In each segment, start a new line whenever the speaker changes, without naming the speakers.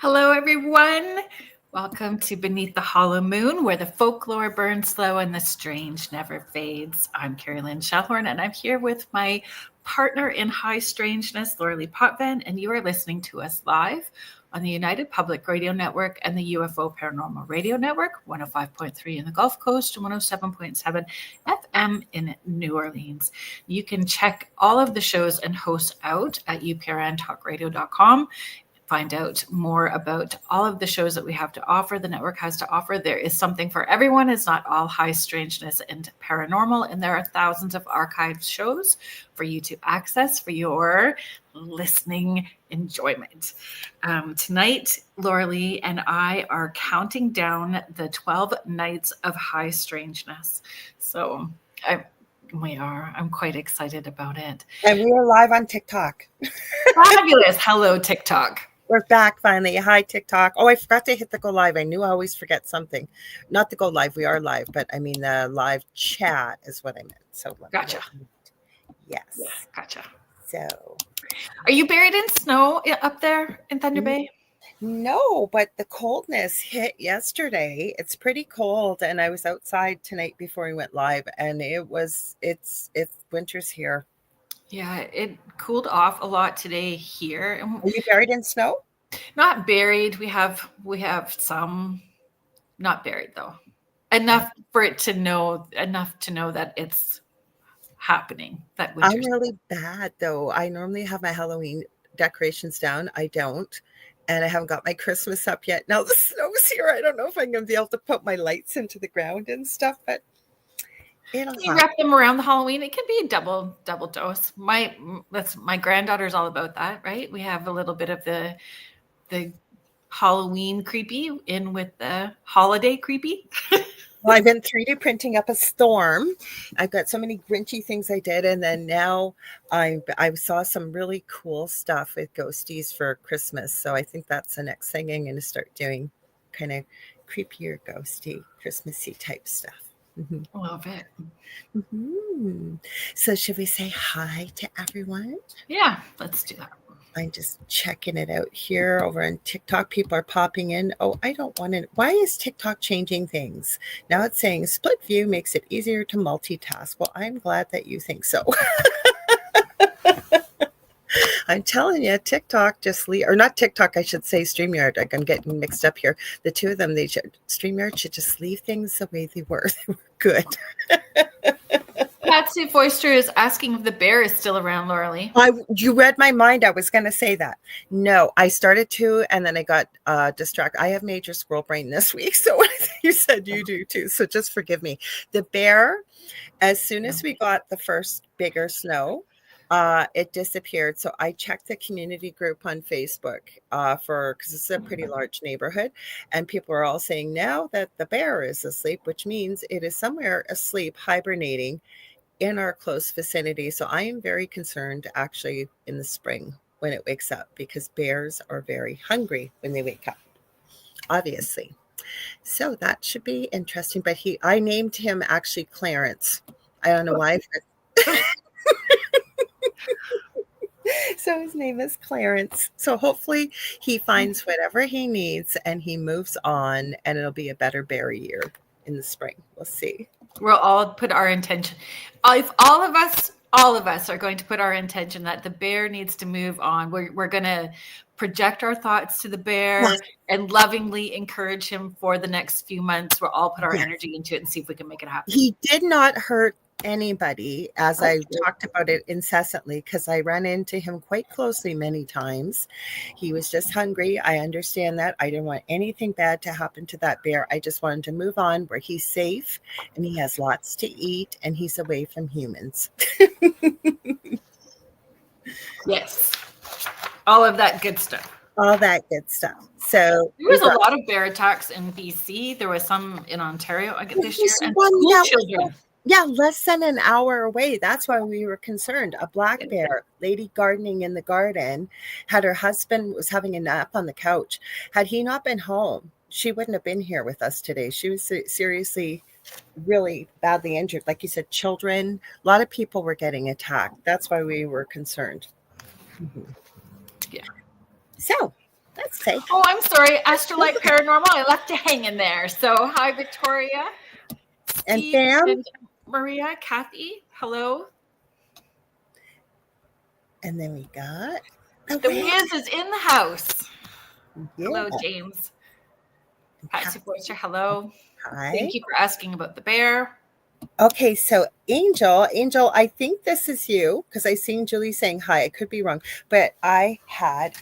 Hello, everyone. Welcome to Beneath the Hollow Moon, where the folklore burns slow and the strange never fades. I'm Kerrilynn Shellhorn, and I'm here with my partner in high strangeness, Lorilei Potvin, and you are listening to us live on the United Public Radio Network and the UFO Paranormal Radio Network, 105.3 in the Gulf Coast and 107.7 FM in New Orleans. You can check all of the shows and hosts out at uprntalkradio.com. Find out more about all of the shows that we have to offer, the network has to offer. There is something for everyone. It's not all high strangeness and paranormal, and there are thousands of archived shows for you to access for your listening enjoyment. Tonight, Lorilei and I are counting down the 12 nights of high strangeness. So we are. I'm quite excited about it.
And we are live on TikTok.
Fabulous. Hello, TikTok.
We're back finally. Hi, TikTok. Oh, I forgot to hit the go live. I knew I always forget something. Not the go live. We are live, but I mean the live chat is what I meant. So
gotcha.
Yes.
Yeah, gotcha.
So,
are you buried in snow up there in Thunder Bay?
No, but the coldness hit yesterday. It's pretty cold, and I was outside tonight before we went live, and it's winter's here.
Yeah, it cooled off a lot today here.
Are you buried in snow?
Not buried. We have some, not buried though. Enough to know that it's happening. That winter.
I'm really bad though. I normally have my Halloween decorations down. I don't. And I haven't got my Christmas up yet. Now the snow's here. I don't know if I'm going to be able to put my lights into the ground and stuff, but
you wrap them around the Halloween. It can be a double dose. My granddaughter's all about that, right? We have a little bit of the Halloween creepy in with the holiday creepy.
Well, I've been 3D printing up a storm. I've got so many Grinchy things I did, and then now I saw some really cool stuff with ghosties for Christmas. So I think that's the next thing I'm going to start doing, kind of creepier, ghosty, Christmassy type stuff.
Mm-hmm. Love it.
Mm-hmm. So should we say hi to everyone?
Yeah, let's do that.
I'm just checking it out here over on TikTok. People are popping in. Oh, I don't want to. Why is TikTok changing things? Now it's saying split view makes it easier to multitask. Well, I'm glad that you think so. I'm telling you, TikTok or not TikTok, I should say StreamYard. I'm getting mixed up here. The two of them, StreamYard should just leave things the way they were. They were good.
Patsy Foister is asking if the bear is still around, Lorilei.
You read my mind. I was going to say that. No, I started to, and then I got distracted. I have major squirrel brain this week, so you said you do too. So just forgive me. The bear, as soon as we got the first bigger snow, it disappeared. So I checked the community group on Facebook because it's a pretty large neighborhood, and people are all saying now that the bear is asleep, which means it is somewhere asleep, hibernating in our close vicinity. So I am very concerned actually in the spring when it wakes up, because bears are very hungry when they wake up, obviously. So that should be interesting. But I named him actually Clarence. I don't know why. So his name is Clarence. So hopefully he finds whatever he needs and he moves on, and it'll be a better bear year in the spring. We'll see.
We'll all put our intention. If all of us are going to put our intention that the bear needs to move on, we're going to project our thoughts to the bear and lovingly encourage him for the next few months. We'll all put our energy into it and see if we can make it happen.
He did not hurt anybody, as I talked about it incessantly, because I ran into him quite closely many times. He was just hungry. I understand that. I didn't want anything bad to happen to that bear. I just wanted to move on where he's safe and he has lots to eat and he's away from humans.
Yes. All of that good stuff.
All that good stuff. So
there was a lot of bear attacks in BC. There was some in Ontario this year. And school children.
Yeah, less than an hour away. That's why we were concerned. A black bear, lady gardening in the garden, her husband was having a nap on the couch. Had he not been home, she wouldn't have been here with us today. She was seriously, really badly injured. Like you said, children, a lot of people were getting attacked. That's why we were concerned. Mm-hmm.
Yeah.
So Let's say.
Oh, I'm sorry. Astrolight Paranormal. I left you hanging there. So hi, Victoria,
And
Steve,
Sam.
and Maria, Kathy. Hello.
And then we got the
Wiz is in the house.
Yeah.
Hello, James. Patsy Forster, hello.
Hi.
Thank you for asking about the bear.
Okay, so Angel, I think this is you because I seen Julie saying hi. I could be wrong, but I had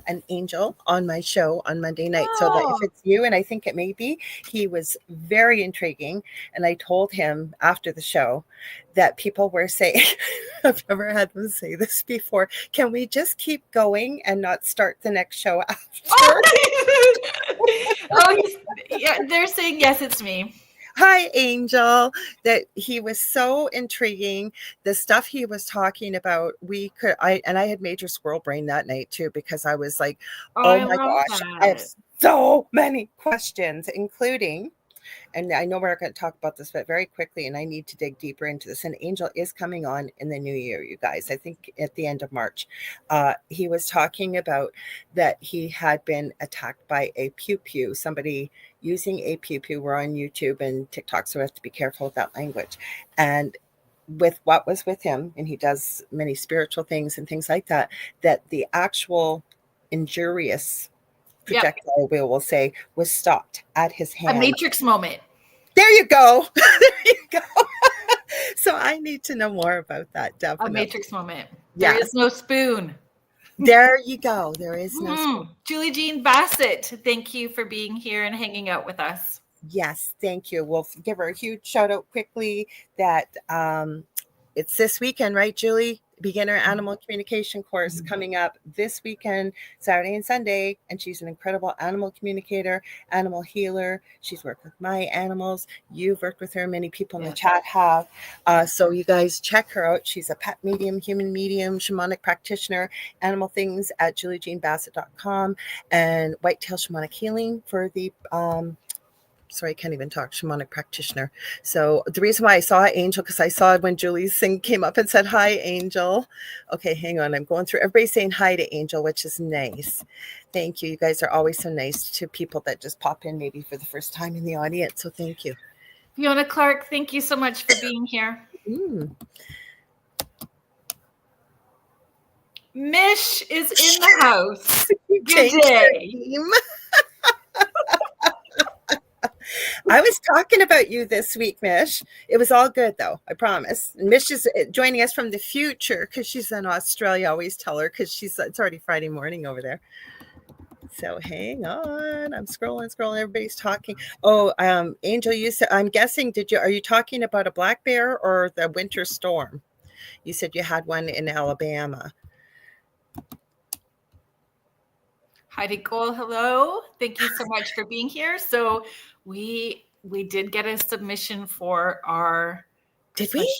an angel on my show on Monday night. So that if it's you, and I think it may be, he was very intriguing. And I told him after the show that people were saying, I've never had them say this before, can we just keep going and not start the next show after?
Yeah, they're saying yes, it's me.
Hi, Angel. That he was so intriguing. The stuff he was talking about, I had major squirrel brain that night too, because I was like, oh my gosh, I have so many questions, including, and I know we're going to talk about this, but very quickly, and I need to dig deeper into this. And Angel is coming on in the new year, you guys, I think at the end of March. He was talking about that he had been attacked by a pew-pew, somebody using a pew-pew. We're on YouTube and TikTok, so we have to be careful with that language. And with what was with him, and he does many spiritual things and things like that, that the actual injurious projectile, we will say, was stopped at his hand.
A Matrix moment.
There you go. There you go. So I need to know more about that. Definitely.
A Matrix moment.
Yes.
There is no spoon.
There you go. There is no spoon.
Julie Jean Bassett, thank you for being here and hanging out with us.
Yes, thank you. We'll give her a huge shout out quickly that it's this weekend, right, Julie? Beginner Animal Communication course coming up this weekend, Saturday and Sunday. And she's an incredible animal communicator, animal healer. She's worked with my animals. You've worked with her. Many people in the chat have. So you guys check her out. She's a pet medium, human medium, shamanic practitioner, animal things at juliejeanbassett.com, and Whitetail Shamanic Healing for the sorry, I can't even talk, shamanic practitioner. So the reason why I saw Angel, because I saw when Julie's thing came up and said, hi, Angel. Okay, hang on. I'm going through. Everybody's saying hi to Angel, which is nice. Thank you. You guys are always so nice to people that just pop in maybe for the first time in the audience. So thank you.
Fiona Clark, thank you so much for being here. Mish is in the house. Good day.
I was talking about you this week, Mish. It was all good, though. I promise. Mish is joining us from the future because she's in Australia. I always tell her because it's already Friday morning over there. So hang on. I'm scrolling. Everybody's talking. Oh, Angel, you said, I'm guessing, are you talking about a black bear or the winter storm? You said you had one in Alabama.
Heidi Cole, hello. Thank you so much for being here. So we did get a submission for our
Did we?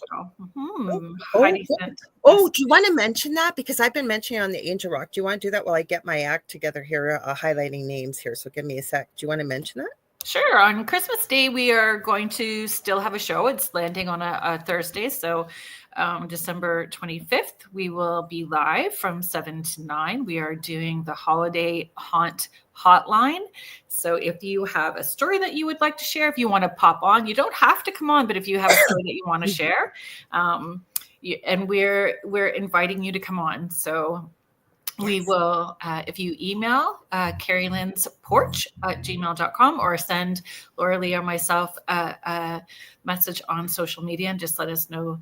Heidi sent.
Oh, do you want to mention that? Because I've been mentioning on the Angel Rock. Do you want to do that while I get my act together here, highlighting names here? So give me a sec. Do you want to mention that?
Sure. On Christmas Day, we are going to still have a show. It's landing on a Thursday. So December 25th, we will be live from 7 to 9. We are doing the Holiday Haunt Hotline. So if you have a story that you would like to share, if you want to pop on, you don't have to come on, but if you have a story that you want to share, and we're inviting you to come on. So we will, if you email Kerrilynn's Porch at gmail.com or send Lorilei or myself a message on social media and just let us know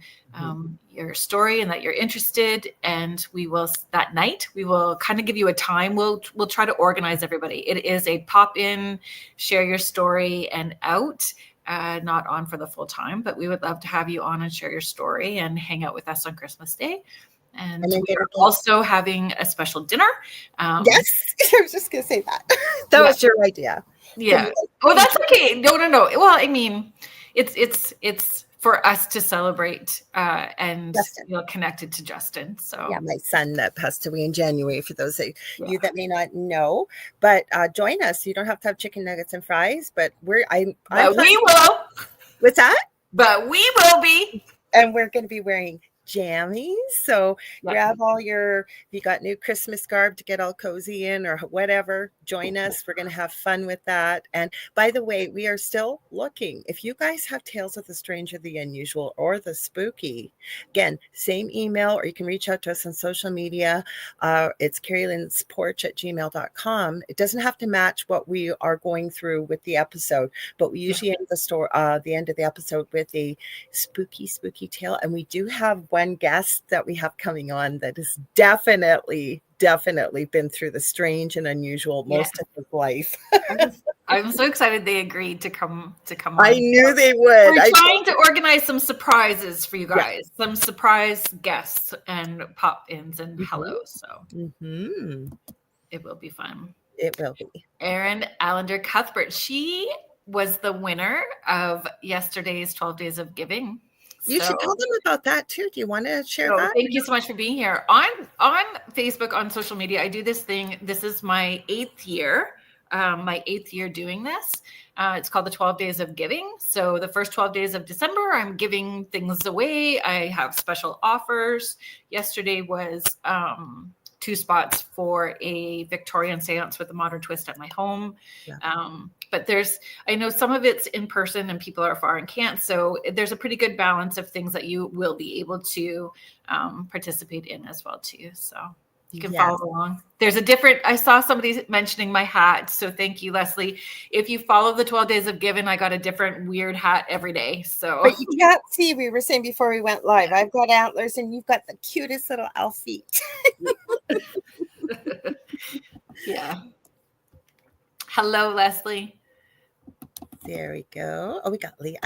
your story and that you're interested. And we will, that night, we will kind of give you a time. We'll try to organize everybody. It is a pop in, share your story and out. Not on for the full time, but we would love to have you on and share your story and hang out with us on Christmas Day. And we are also having a special dinner.
Yes, I was just going to say that. That was your idea.
Yeah. Oh, that's okay. No. Well, I mean, it's for us to celebrate and feel connected to Justin. So
yeah, my son that passed away in January. For those of you that may not know, but join us. You don't have to have chicken nuggets and fries, but we will.
What's that?
But we will be. And we're going to be wearing jammies. So
Yeah.
grab all if you got new Christmas garb to get all cozy in or whatever, join us. We're going to have fun with that. And by the way, we are still looking. If you guys have tales of the strange or the unusual or the spooky, again, same email, or you can reach out to us on social media. It's kerrylynsporch@gmail.com. It doesn't have to match what we are going through with the episode, but we usually end the end of the episode with a spooky tale. And we do have one guest that we have coming on that has definitely been through the strange and unusual most of his life.
I'm so excited they agreed to come on.
I knew they would.
We're trying to organize some surprises for you guys, some surprise guests and pop-ins and hellos. So it will be fun.
It will be.
Erin Allender Cuthbert, she was the winner of yesterday's 12 Days of Giving.
You should tell them about that too. Do you want to share that?
Thank you so much for being here. On Facebook, on social media, I do this thing. This is my 8th year. Doing this. It's called the 12 Days of Giving. So the first 12 days of December, I'm giving things away. I have special offers. Yesterday was 2 spots for a Victorian seance with a modern twist at my home. Yeah. But I know some of it's in person and people are far and can't. So there's a pretty good balance of things that you will be able to participate in as well too. So you can follow along. I saw somebody mentioning my hat. So thank you, Leslie. If you follow the 12 Days of Giving, I got a different weird hat every day. So,
but you can't see, we were saying before we went live, I've got antlers and you've got the cutest little elf feet.
Yeah. Hello, Leslie.
There we go. Oh, we got Lee.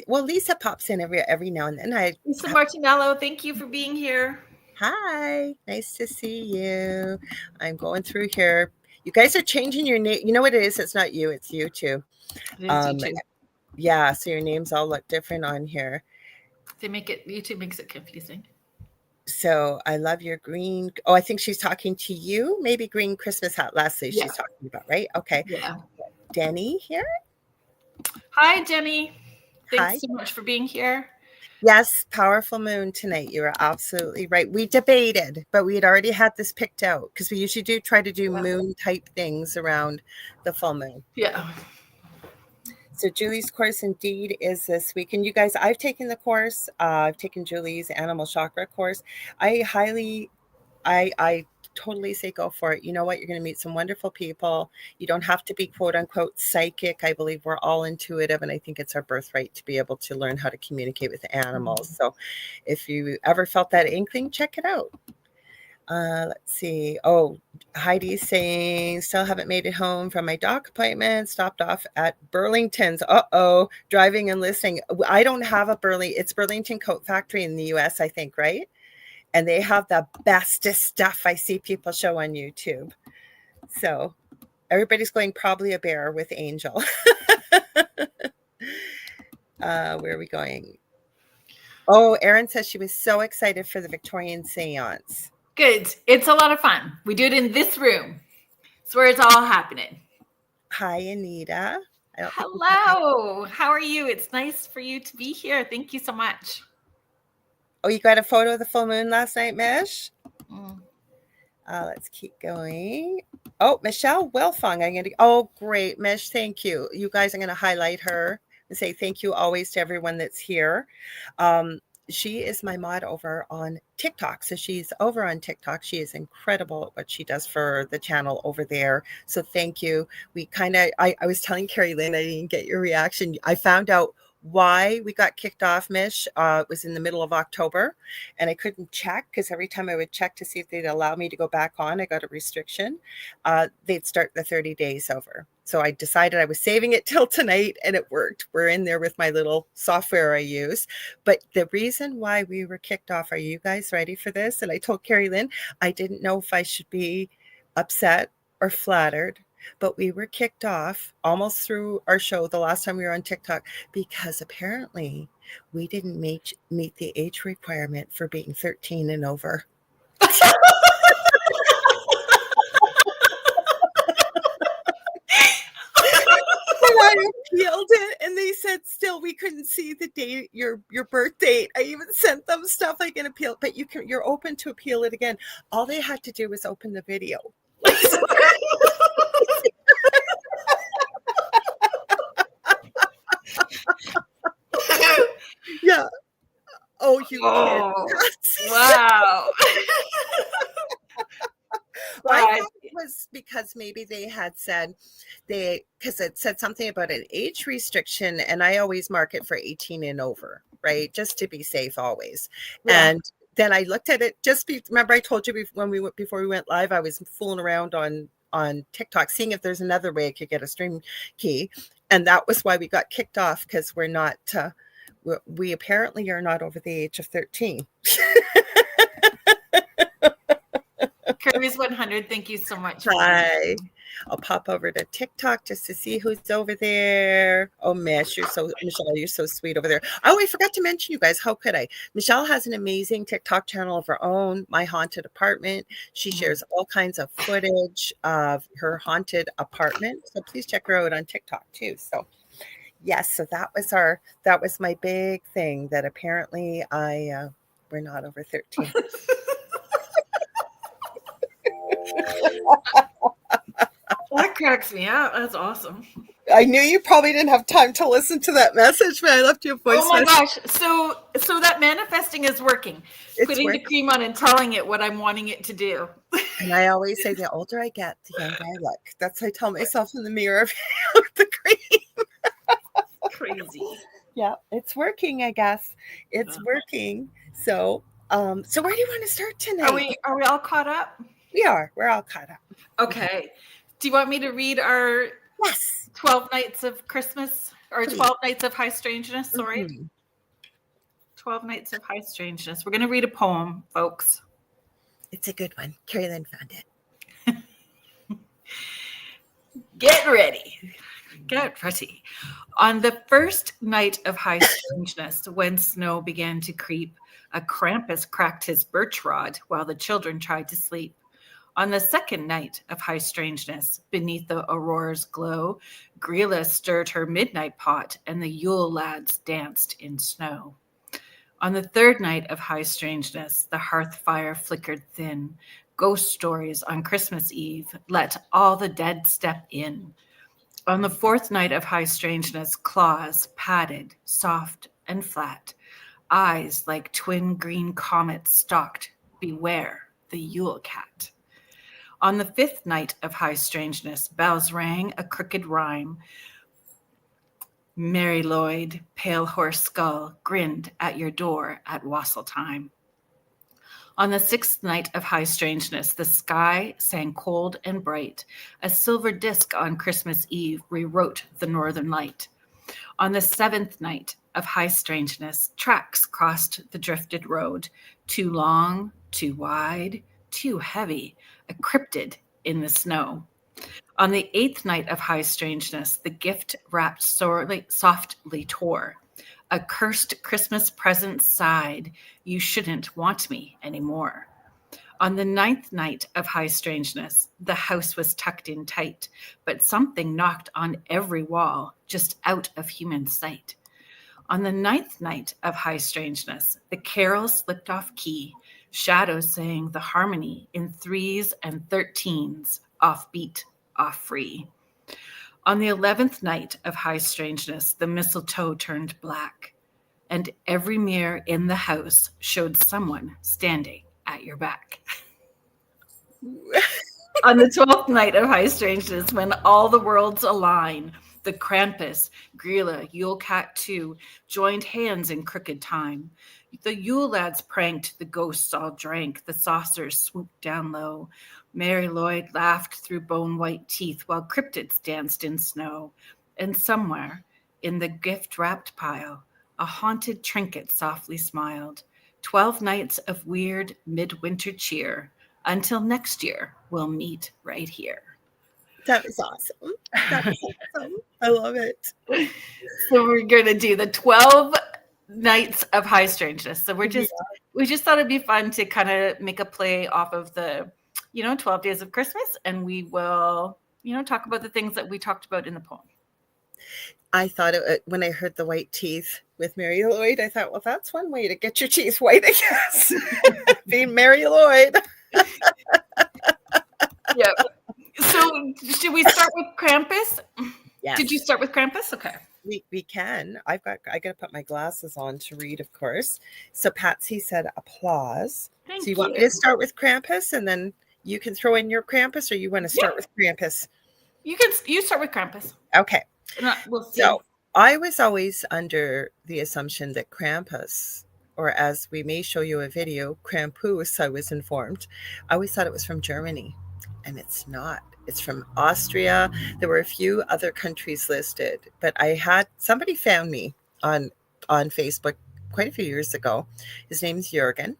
Lisa pops in every now and then.
Lisa Martinello, thank you for being here.
Hi, nice to see you. I'm going through here. You guys are changing your name. You know what it is? It's not you. It's YouTube.
YouTube.
Yeah, so your names all look different on here.
YouTube makes it confusing.
So I love your green. Oh, I think she's talking to you. Maybe green Christmas hat, Leslie. She's talking about, right? Okay.
Yeah.
Denny here.
Hi, Jenny. Thanks so much for being here.
Yes, powerful moon tonight. You are absolutely right. We debated, but we had already had this picked out because we usually try to do moon type things around the full moon.
Yeah.
So Julie's course indeed is this week. And you guys, I've taken the course. I've taken Julie's animal chakra course. I totally say go for it. You know what? You're going to meet some wonderful people. You don't have to be quote unquote psychic. I believe we're all intuitive, and I think it's our birthright to be able to learn how to communicate with animals. So if you ever felt that inkling, check it out. Let's see. Oh, Heidi's saying, still haven't made it home from my doc appointment. Stopped off at Burlington's. Driving and listening. I don't have it's Burlington Coat Factory in the US, I think, right? And they have the bestest stuff I see people show on YouTube. So everybody's going probably a bear with Angel. Where are we going? Oh, Erin says she was so excited for the Victorian seance.
Good. It's a lot of fun. We do it in this room. It's where it's all happening.
Hi, Anita.
Hello. How are you? It's nice for you to be here. Thank you so much.
Oh, you got a photo of the full moon last night, Mish? Let's keep going. Oh, Michelle Wilfong. Oh, great, Mish. Thank you. You guys, I'm going to highlight her and say thank you always to everyone that's here. She is my mod over on TikTok. So she's over on TikTok. She is incredible at what she does for the channel over there. So thank you. I was telling Kerrilynn, I didn't get your reaction. I found out why we got kicked off, Mish. It was in the middle of October, and I couldn't check because every time I would check to see if they'd allow me to go back on, I got a restriction. They'd start the 30 days over. So I decided I was saving it till tonight, and it worked. We're in there with my little software I use. But the reason why we were kicked off, are you guys ready for this? And I told Kerrilynn, I didn't know if I should be upset or flattered. But we were kicked off almost through our show the last time we were on TikTok because apparently we didn't meet the age requirement for being 13 and over. I appealed it, and they said still we couldn't see the date, your birth date. I even sent them stuff I can appeal, but you're open to appeal it again. All they had to do was open the video. Yeah. Oh, you kid.
Wow.
Well, I thought it was because maybe they had said because it said something about an age restriction, and I always mark it for 18 and over, right? Just to be safe always.
Yeah.
And then I looked at it remember I told you before we went live, I was fooling around on TikTok, seeing if there's another way I could get a stream key. And that was why we got kicked off, because we're not, we apparently are not over the age of 13.
Kirby's 100. Thank you so much.
Hi. I'll pop over to TikTok just to see who's over there. Oh, Michelle, you're so sweet over there. Oh, I forgot to mention, you guys. How could I? Michelle has an amazing TikTok channel of her own, My Haunted Apartment. She shares all kinds of footage of her haunted apartment. So please check her out on TikTok too. So yes, so that was my big thing, that apparently we're not over 13.
That cracks me out. That's awesome.
I knew you probably didn't have time to listen to that message, but I left you a voice
Oh my
message.
gosh. So that manifesting is working. Putting the cream on and telling it what I'm wanting it to do.
And I always say, the older I get, the younger I look. That's what I tell myself in the mirror with the cream.
Crazy.
Yeah, it's working, I guess. It's working. So where do you want to start tonight?
Are we all caught up?
We are. We're all caught up.
Okay. Do you want me to read our 12 Nights of Christmas, or 12 Nights of High Strangeness? Sorry. 12 Nights of High Strangeness. We're going to read a poem, folks.
It's a good one. Kerrilynn found it.
Get ready. Get ready. On the first night of high strangeness, when snow began to creep, a Krampus cracked his birch rod while the children tried to sleep. On the second night of high strangeness, beneath the aurora's glow, Grilla stirred her midnight pot, and the Yule lads danced in snow. On the third night of high strangeness, the hearth fire flickered thin. Ghost stories on Christmas Eve, let all the dead step in. On the fourth night of high strangeness, claws padded, soft and flat. Eyes like twin green comets stalked. Beware the Yule cat. On the fifth night of high strangeness, bells rang a crooked rhyme. Mary Lloyd, pale horse skull, grinned at your door at wassail time. On the sixth night of high strangeness, the sky sang cold and bright. A silver disk on Christmas Eve rewrote the northern light. On the seventh night of high strangeness, tracks crossed the drifted road, too long, too wide, too heavy, a cryptid in the snow. On the eighth night of high strangeness, the gift wrapped softly tore. A cursed Christmas present sighed, you shouldn't want me anymore. On the ninth night of high strangeness, the house was tucked in tight, but something knocked on every wall, just out of human sight. On the ninth night of high strangeness, the carol slipped off key, shadows sang the harmony in 3s and 13s, off beat, off free. On the 11th night of high strangeness, the mistletoe turned black, and every mirror in the house showed someone standing at your back. On the 12th night of high strangeness, when all the worlds align, the Krampus, Grilla, Yule Cat 2 joined hands in crooked time. The Yule lads pranked, the ghosts all drank, the saucers swooped down low. Mary Lloyd laughed through bone-white teeth while cryptids danced in snow. And somewhere, in the gift-wrapped pile, a haunted trinket softly smiled. 12 nights of weird midwinter cheer. Until next year, we'll meet right here.
That was awesome. That was awesome. I love it.
So we're going to do the 12 nights of high strangeness. So we just thought it'd be fun to kind of make a play off of the 12 days of Christmas, and we will talk about the things that we talked about in the poem.
I thought when I heard the white teeth with Mary Lloyd, I thought, well, that's one way to get your teeth white, I guess. Being Mary Lloyd.
Yep. So should we start with Krampus?
Yes.
Did you start with Krampus? Okay.
We can. I got to put my glasses on to read, of course. So Patsy said applause.
Thank
So you want me to start with Krampus and then you can throw in your Krampus, or you want to start with Krampus?
You start with Krampus.
Okay.
We'll see.
So I was always under the assumption that Krampus, or as we may show you a video, Krampus, I was informed. I always thought it was from Germany, and it's not. It's from Austria. There were a few other countries listed, but somebody found me on Facebook quite a few years ago. His name's Jürgen.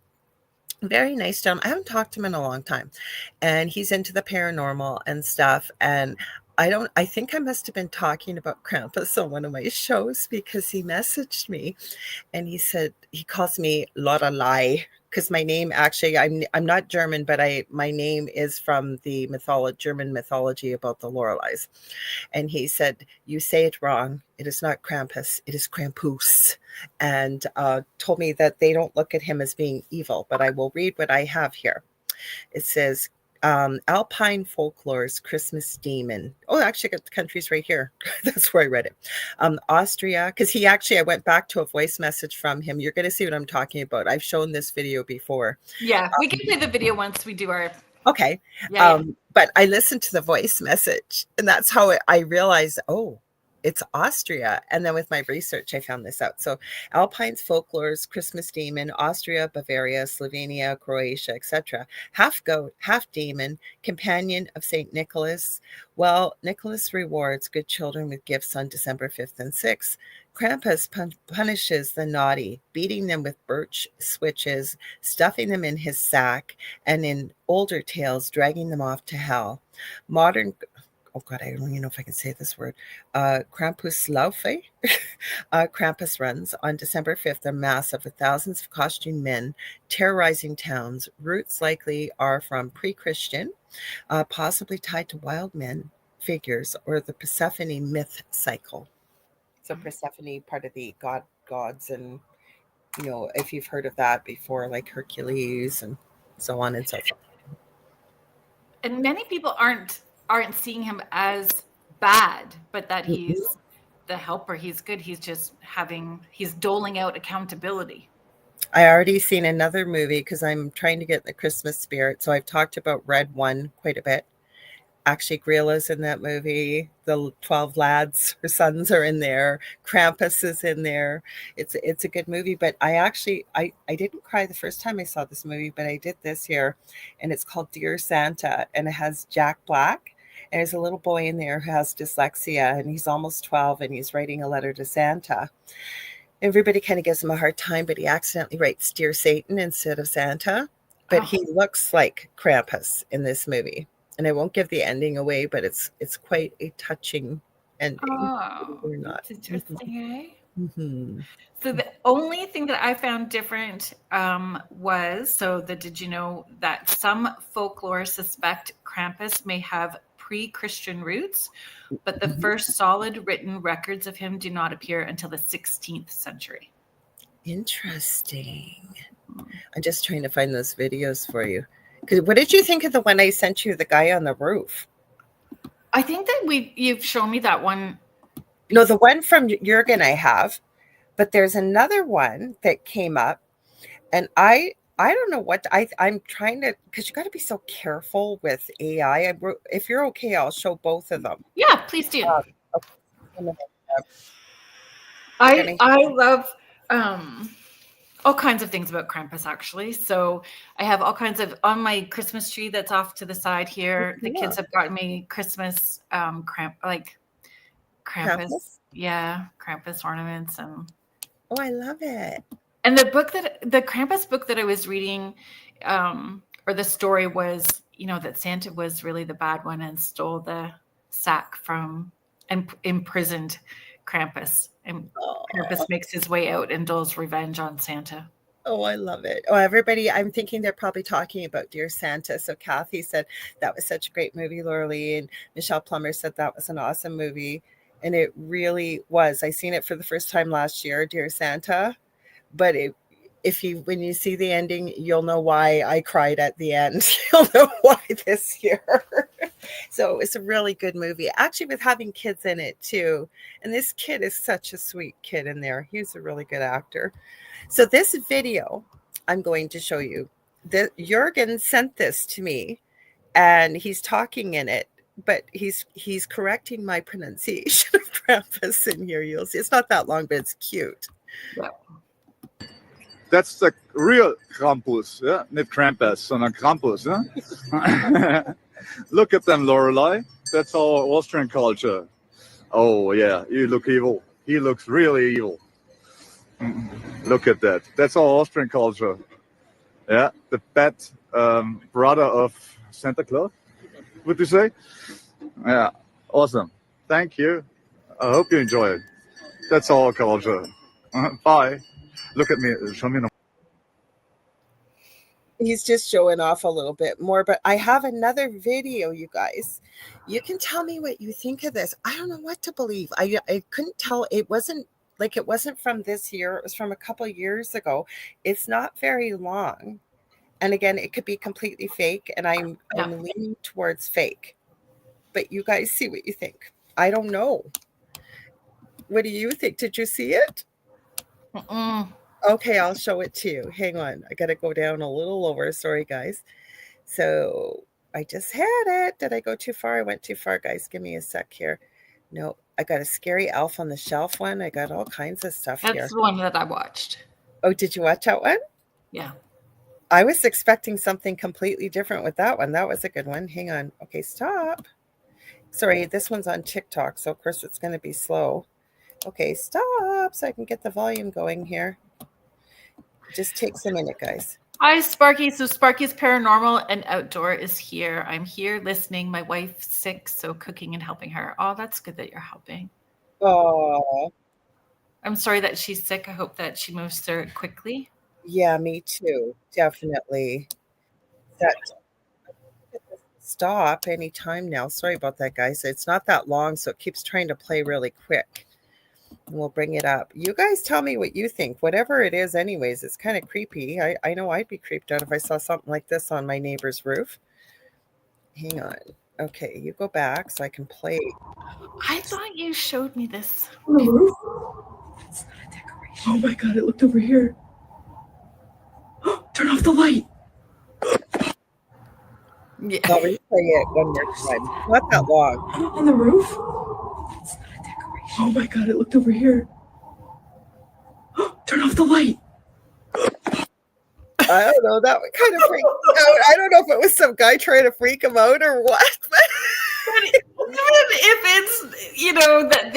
Very nice gentleman. I haven't talked to him in a long time, and he's into the paranormal and stuff. And I think I must have been talking about Krampus on one of my shows, because he messaged me and he said, he calls me Lorilei, because my name, actually, I'm not German, but my name is from the German mythology about the Lorelei's. And he said, you say it wrong. It is not Krampus. It is Krampus. And told me that they don't look at him as being evil, but I will read what I have here. It says, Alpine Folklore's Christmas Demon. Oh, actually, I got the countries right here. That's where I read it. Austria, because I went back to a voice message from him. You're going to see what I'm talking about. I've shown this video before.
Yeah, we can play the video once we do our...
Okay.
Yeah.
But I listened to the voice message, and that's how I realized, oh, it's Austria. And then with my research, I found this out. So Alpine's Folklore's Christmas Demon, Austria, Bavaria, Slovenia, Croatia, etc. Half goat, half demon, companion of St. Nicholas. Well, Nicholas rewards good children with gifts on December 5th and 6th. Krampus punishes the naughty, beating them with birch switches, stuffing them in his sack, and in older tales, dragging them off to hell. Oh God, I don't even know if I can say this word. Krampuslaufe. Krampus runs on December 5th, a massive with thousands of costumed men terrorizing towns. Roots likely are from pre-Christian, possibly tied to wild men figures or the Persephone myth cycle. So Persephone, part of the gods, and if you've heard of that before, like Hercules and so on and so forth.
And many people aren't seeing him as bad, but that he's the helper. He's good. He's just he's doling out accountability.
I already seen another movie because I'm trying to get in the Christmas spirit. So I've talked about Red One quite a bit. Actually, Grilla's in that movie. The 12 lads, her sons are in there. Krampus is in there. It's a good movie. But I didn't cry the first time I saw this movie, but I did this year. And it's called Dear Santa. And it has Jack Black. And there's a little boy in there who has dyslexia. And he's almost 12. And he's writing a letter to Santa. Everybody kind of gives him a hard time, but he accidentally writes Dear Satan instead of Santa. But he looks like Krampus in this movie. And I won't give the ending away, but it's quite a touching ending.
Oh,
or not.
That's interesting, eh?
Mm-hmm.
So the only thing that I found different did you know that some folklore suspect Krampus may have pre-Christian roots, but the first solid written records of him do not appear until the 16th century.
Interesting. I'm just trying to find those videos for you. What did you think of the one I sent you, the guy on the roof?
I think that you've shown me that one.
No, the one from Jürgen I have, but there's another one that came up, and I don't know what I'm trying to, because you got to be so careful with AI. If you're okay, I'll show both of them.
Yeah, please do.
Okay.
I love all kinds of things about Krampus, actually. So I have all kinds of, on my Christmas tree that's off to the side here, the kids have gotten me Christmas Krampus. Yeah, Krampus ornaments. And
oh, I love it.
And the Krampus book that I was reading, or the story was, that Santa was really the bad one and stole the sack from and imprisoned Krampus. And Krampus makes his way out and doles revenge on Santa.
Oh, I love it. Oh, everybody, I'm thinking they're probably talking about Dear Santa. So Kathy said that was such a great movie, Lorilei, and Michelle Plummer said that was an awesome movie. And it really was. I seen it for the first time last year, Dear Santa. But when you see the ending, you'll know why I cried at the end. You'll know why this year. So it's a really good movie, actually, with having kids in it too. And this kid is such a sweet kid in there. He's a really good actor. So this video I'm going to show you, Jurgen sent this to me, and he's talking in it, but he's correcting my pronunciation of Krampus in here. You'll see it's not that long, but it's cute.
Yeah.
That's the real Krampus, yeah? Not Krampus, sondern Krampus, yeah? Look at them, Lorelei. That's our Austrian culture. Oh, yeah, you look evil. He looks really evil. Look at that. That's our Austrian culture. Yeah, the bad brother of Santa Claus, would you say? Yeah, awesome. Thank you. I hope you enjoy it. That's our culture. Bye. Look at me. Show me.
He's just showing off a little bit more, but I have another video, you guys. You can tell me what you think of this. I don't know what to believe. I couldn't tell. It wasn't from this year. It was from a couple of years ago. It's not very long. And again, it could be completely fake, and I'm leaning towards fake. But you guys see what you think. I don't know. What do you think? Did you see it? Okay, I'll show it to you. Hang on. I got to go down a little lower. Sorry, guys. So I just had it. Did I go too far? I went too far, guys. Give me a sec here. No, I got a scary elf on the shelf one. I got all kinds of stuff here.
That's the one that I watched.
Oh, did you watch that one?
Yeah.
I was expecting something completely different with that one. That was a good one. Hang on. Okay, stop. Sorry, this one's on TikTok, so of course it's going to be slow. Okay, stop so I can get the volume going here. Just takes a minute, guys.
Hi, Sparky. So Sparky's Paranormal and Outdoor is here. I'm here listening. My wife's sick, so cooking and helping her. Oh, that's good that you're helping.
Oh,
I'm sorry that she's sick. I hope that she moves through it quickly.
yeah, me too. Definitely. That stop anytime now. Sorry about that, guys. It's not that long, so it keeps trying to play really quick. And we'll bring it up. You guys tell me what you think. Whatever it is, anyways, it's kind of creepy. I know I'd be creeped out if I saw something like this on my neighbor's roof. Hang on. Okay, you go back so I can play.
I thought you showed me this.
On the roof? It's not a decoration. Oh my god, it looked over here. Turn off the light.
Yeah.
I'll replay it one more time. Not that long.
On the roof? It's not a decoration. Oh my god, it looked over here. Turn off the light.
I don't know. That would kind of freak me out. I don't know if it was some guy trying to freak him out or what.
But even if it's, that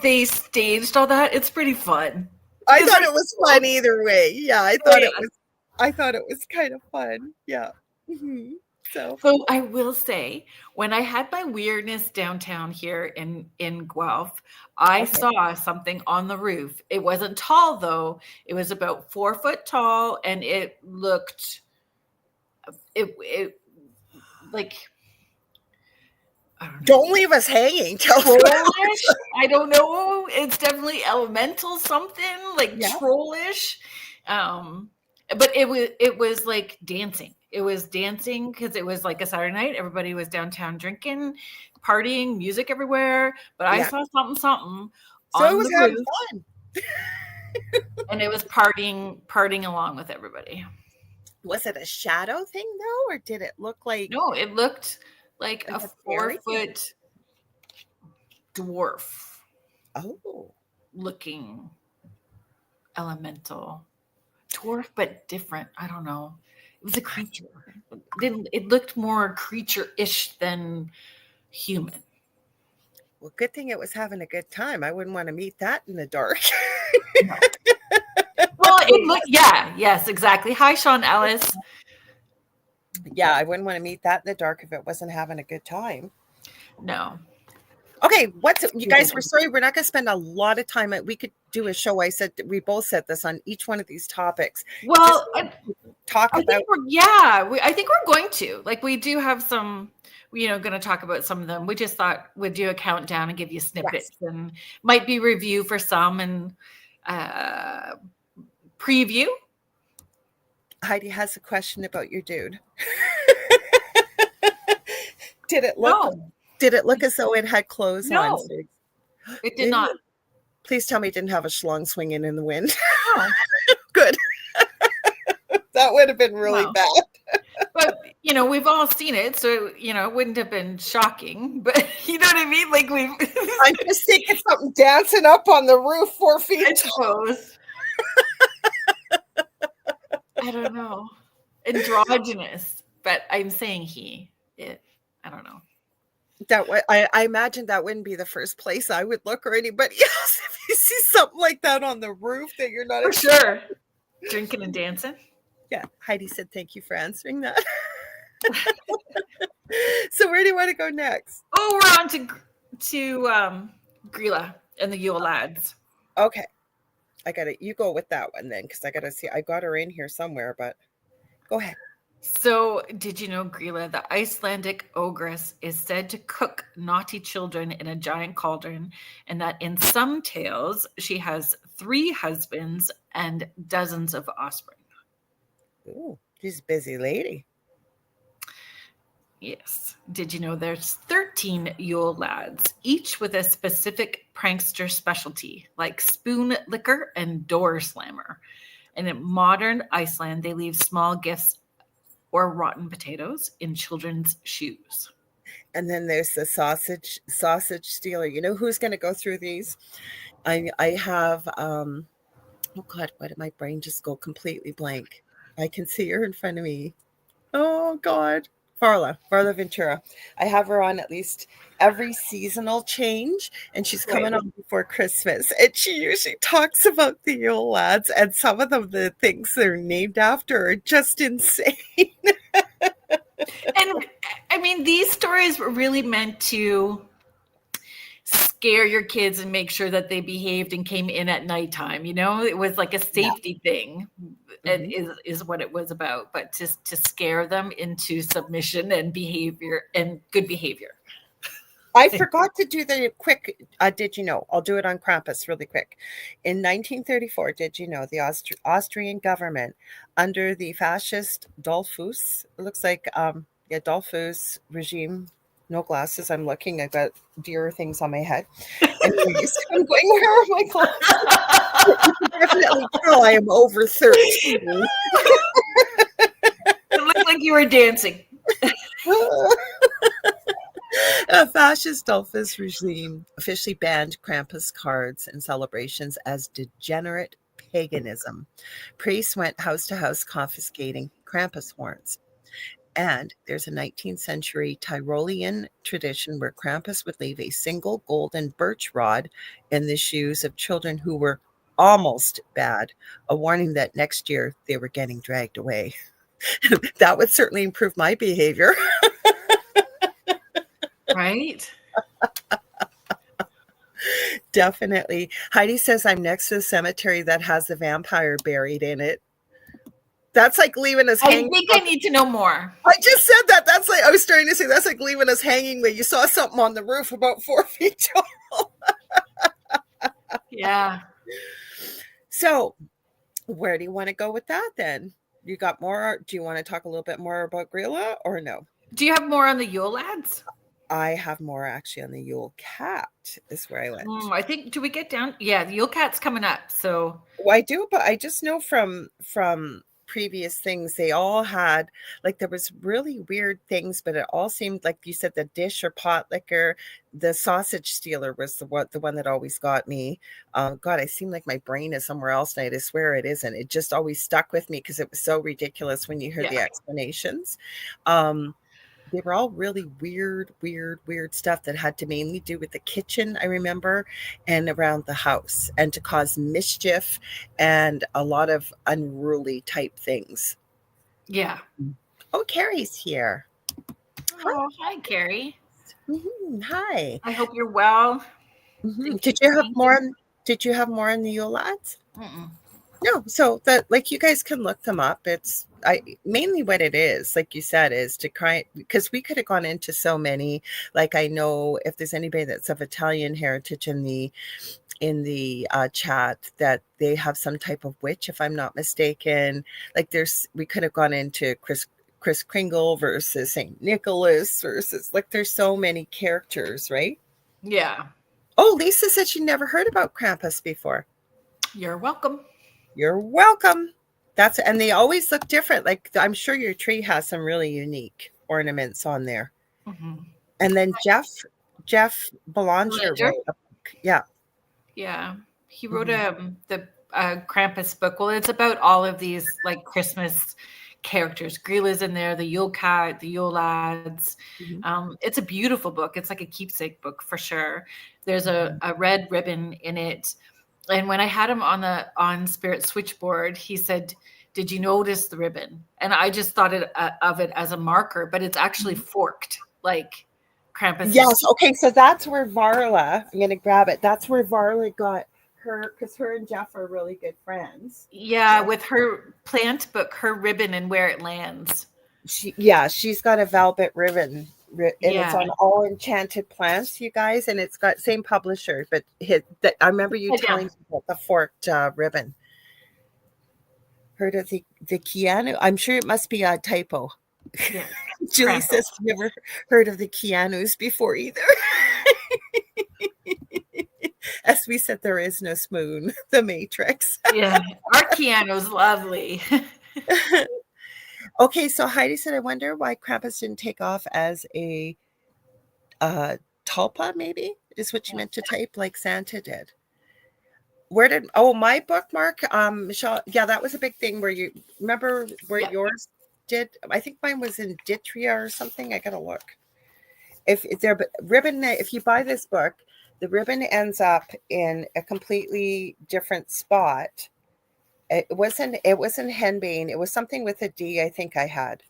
they staged all that, it's pretty fun.
I thought it was fun either way. Yeah, I thought it was kind of fun. Yeah. Mm-hmm. So
I will say, when I had my weirdness downtown here in Guelph, I saw something on the roof. It wasn't tall though. It was about 4 foot tall, and it looked like, I don't know.
Don't leave us hanging.
Trollish? I don't know. It's definitely elemental something, like trollish. But it was like dancing. It was dancing because it was like a Saturday night. Everybody was downtown drinking, partying, music everywhere. But I saw something
So
on
it was
the
having
roof,
fun.
and it was partying along with everybody.
Was it a shadow thing though, or did it look like?
No, it looked like a
fairy?
4-foot dwarf.
Oh,
Looking elemental dwarf, but different. I don't know. It was a creature. It looked more creature-ish than human.
well, good thing it was having a good time. I wouldn't want to meet that in the dark.
Well, it looked, yes, exactly. Hi, Sean Ellis.
Yeah, I wouldn't want to meet that in the dark if it wasn't having a good time.
No.
Okay, you guys, we're sorry, we're not going to spend a lot of time. We could do a show. We both said this on each one of these topics.
Well,
talk
I
about?
think I think we're going to. Like, we do have some, going to talk about some of them. We just thought we'd do a countdown and give you snippets, and might be review for some and preview.
Heidi has a question about your dude. Did it look as though it had clothes on?
No, it did not.
Please tell me it didn't have a schlong swinging in the wind.
No.
Good. That would have been really bad.
But, we've all seen it, so, it wouldn't have been shocking. But, you know what I mean? Like,
I'm just thinking something dancing up on the roof 4 feet.
I suppose. I don't know. Androgynous, but I'm saying I don't know.
I imagine that wouldn't be the first place I would look, or anybody else, if you see something like that on the roof that you're not
for sure drinking and dancing. Yeah,
Heidi said thank you for answering that. So where do you want to go next?
Oh, we're on to Grilla and the Yule lads.
Okay, you go with that one then, because I gotta see. I got her in here somewhere, but go ahead.
So, did you know Grilla, the Icelandic ogress, is said to cook naughty children in a giant cauldron, and that in some tales she has 3 husbands and dozens of offspring?
Ooh, she's a busy lady.
Yes. Did you know there's 13 Yule lads, each with a specific prankster specialty, like spoon licker and door slammer? And in modern Iceland, they leave small gifts or rotten potatoes in children's shoes.
And then there's the sausage stealer. You know who's going to go through these? I have, oh God, why did my brain just go completely blank? I can see her in front of me. Oh God. Varla Ventura. I have her on at least every seasonal change, and she's coming on before Christmas. And she usually talks about the Yule lads, and some of them, the things they're named after, are just insane.
And I mean, these stories were really meant to scare your kids and make sure that they behaved and came in at nighttime. It was like a safety thing. And is what it was about, but just to scare them into submission and behavior and good behavior.
I forgot to do the quick, did you know? I'll do it on Krampus really quick. In 1934, did you know the Austrian government, under the fascist Dollfuss, it looks like, Dollfuss regime, no glasses, I'm looking, I've got dearer things on my head. Anyways, I'm going, where are my glasses? You can definitely tell I am over 13.
It looked like you were dancing.
A fascist Dollfuss regime officially banned Krampus cards and celebrations as degenerate paganism. Priests went house to house confiscating Krampus horns. And there's a 19th century Tyrolean tradition where Krampus would leave a single golden birch rod in the shoes of children who were almost bad, a warning that next year they were getting dragged away. That would certainly improve my behavior.
Right?
Definitely. Heidi says I'm next to the cemetery that has the vampire buried in it. That's like leaving us hanging.
I think I need to know more.
I just said that. That's like, I was starting to say, that's like leaving us hanging where you saw something on the roof about 4 feet tall.
Yeah.
So where do you want to go with that then? You got more? Do you want to talk a little bit more about Grilla or no?
Do you have more on the Yule lads?
I have more actually on the Yule cat is where I went.
I think, do we get down? Yeah, the Yule cat's coming up. So
well, I do, but I just know from previous things, they all had, like, there was really weird things, but it all seemed like you said the dish or pot liquor. The sausage stealer was the one that always got me. God, I seem like my brain is somewhere else tonight. I swear it isn't. It just always stuck with me because it was so ridiculous when you heard the explanations. They were all really weird stuff that had to mainly do with the kitchen, I remember, and around the house, and to cause mischief and a lot of unruly type things.
Yeah.
Oh, Carrie's here.
Oh, hi, Carrie.
Mm-hmm. Hi.
I hope you're well.
Mm-hmm. Did you have more? Did you have more in the Yule lads?
Mm-mm.
No. So that, like, you guys can look them up. It's mainly what it is, like you said, is to try, because we could have gone into so many. Like, I know if there's anybody that's of Italian heritage in the chat, that they have some type of witch, if I'm not mistaken. Like, we could have gone into Chris Kringle versus St. Nicholas versus, like, there's so many characters, right?
Yeah.
Oh, Lisa said she never heard about Krampus before.
You're welcome.
You're welcome. And they always look different. Like, I'm sure your tree has some really unique ornaments on there.
Mm-hmm.
And then Jeff Belanger wrote a book. Yeah.
Yeah. He wrote the Krampus book. Well, it's about all of these like Christmas characters. Grila's in there, the Yule Cat, the Yule Lads. It's a beautiful book. It's like a keepsake book for sure. There's a red ribbon in it. And when I had him on Spirit Switchboard, he said, "Did you notice the ribbon?" And I just thought of it as a marker, but it's actually forked, like Krampus.
Yes. Okay. So that's where Varla, I'm going to grab it. That's where Varla got her, because her and Jeff are really good friends.
Yeah. With her plant book, her ribbon and where it lands.
She's got a velvet ribbon. And it's on All Enchanted Plants, you guys, and it's got same publisher, but I remember you telling me about the forked ribbon. Heard of the Keanu? I'm sure it must be a typo.
Yeah.
Julie says never heard of the Keanus before either. As we said, there is no spoon. The Matrix.
Yeah, our Keanu's lovely.
Okay, so Heidi said, I wonder why Krampus didn't take off as a tulpa, maybe, is what you meant to type, like Santa did. My bookmark, Michelle, yeah, that was a big thing where you, remember where yours did? I think mine was in Ditria or something. I gotta look. If you buy this book, the ribbon ends up in a completely different spot. It wasn't henbane. It was something with a D, I think I had.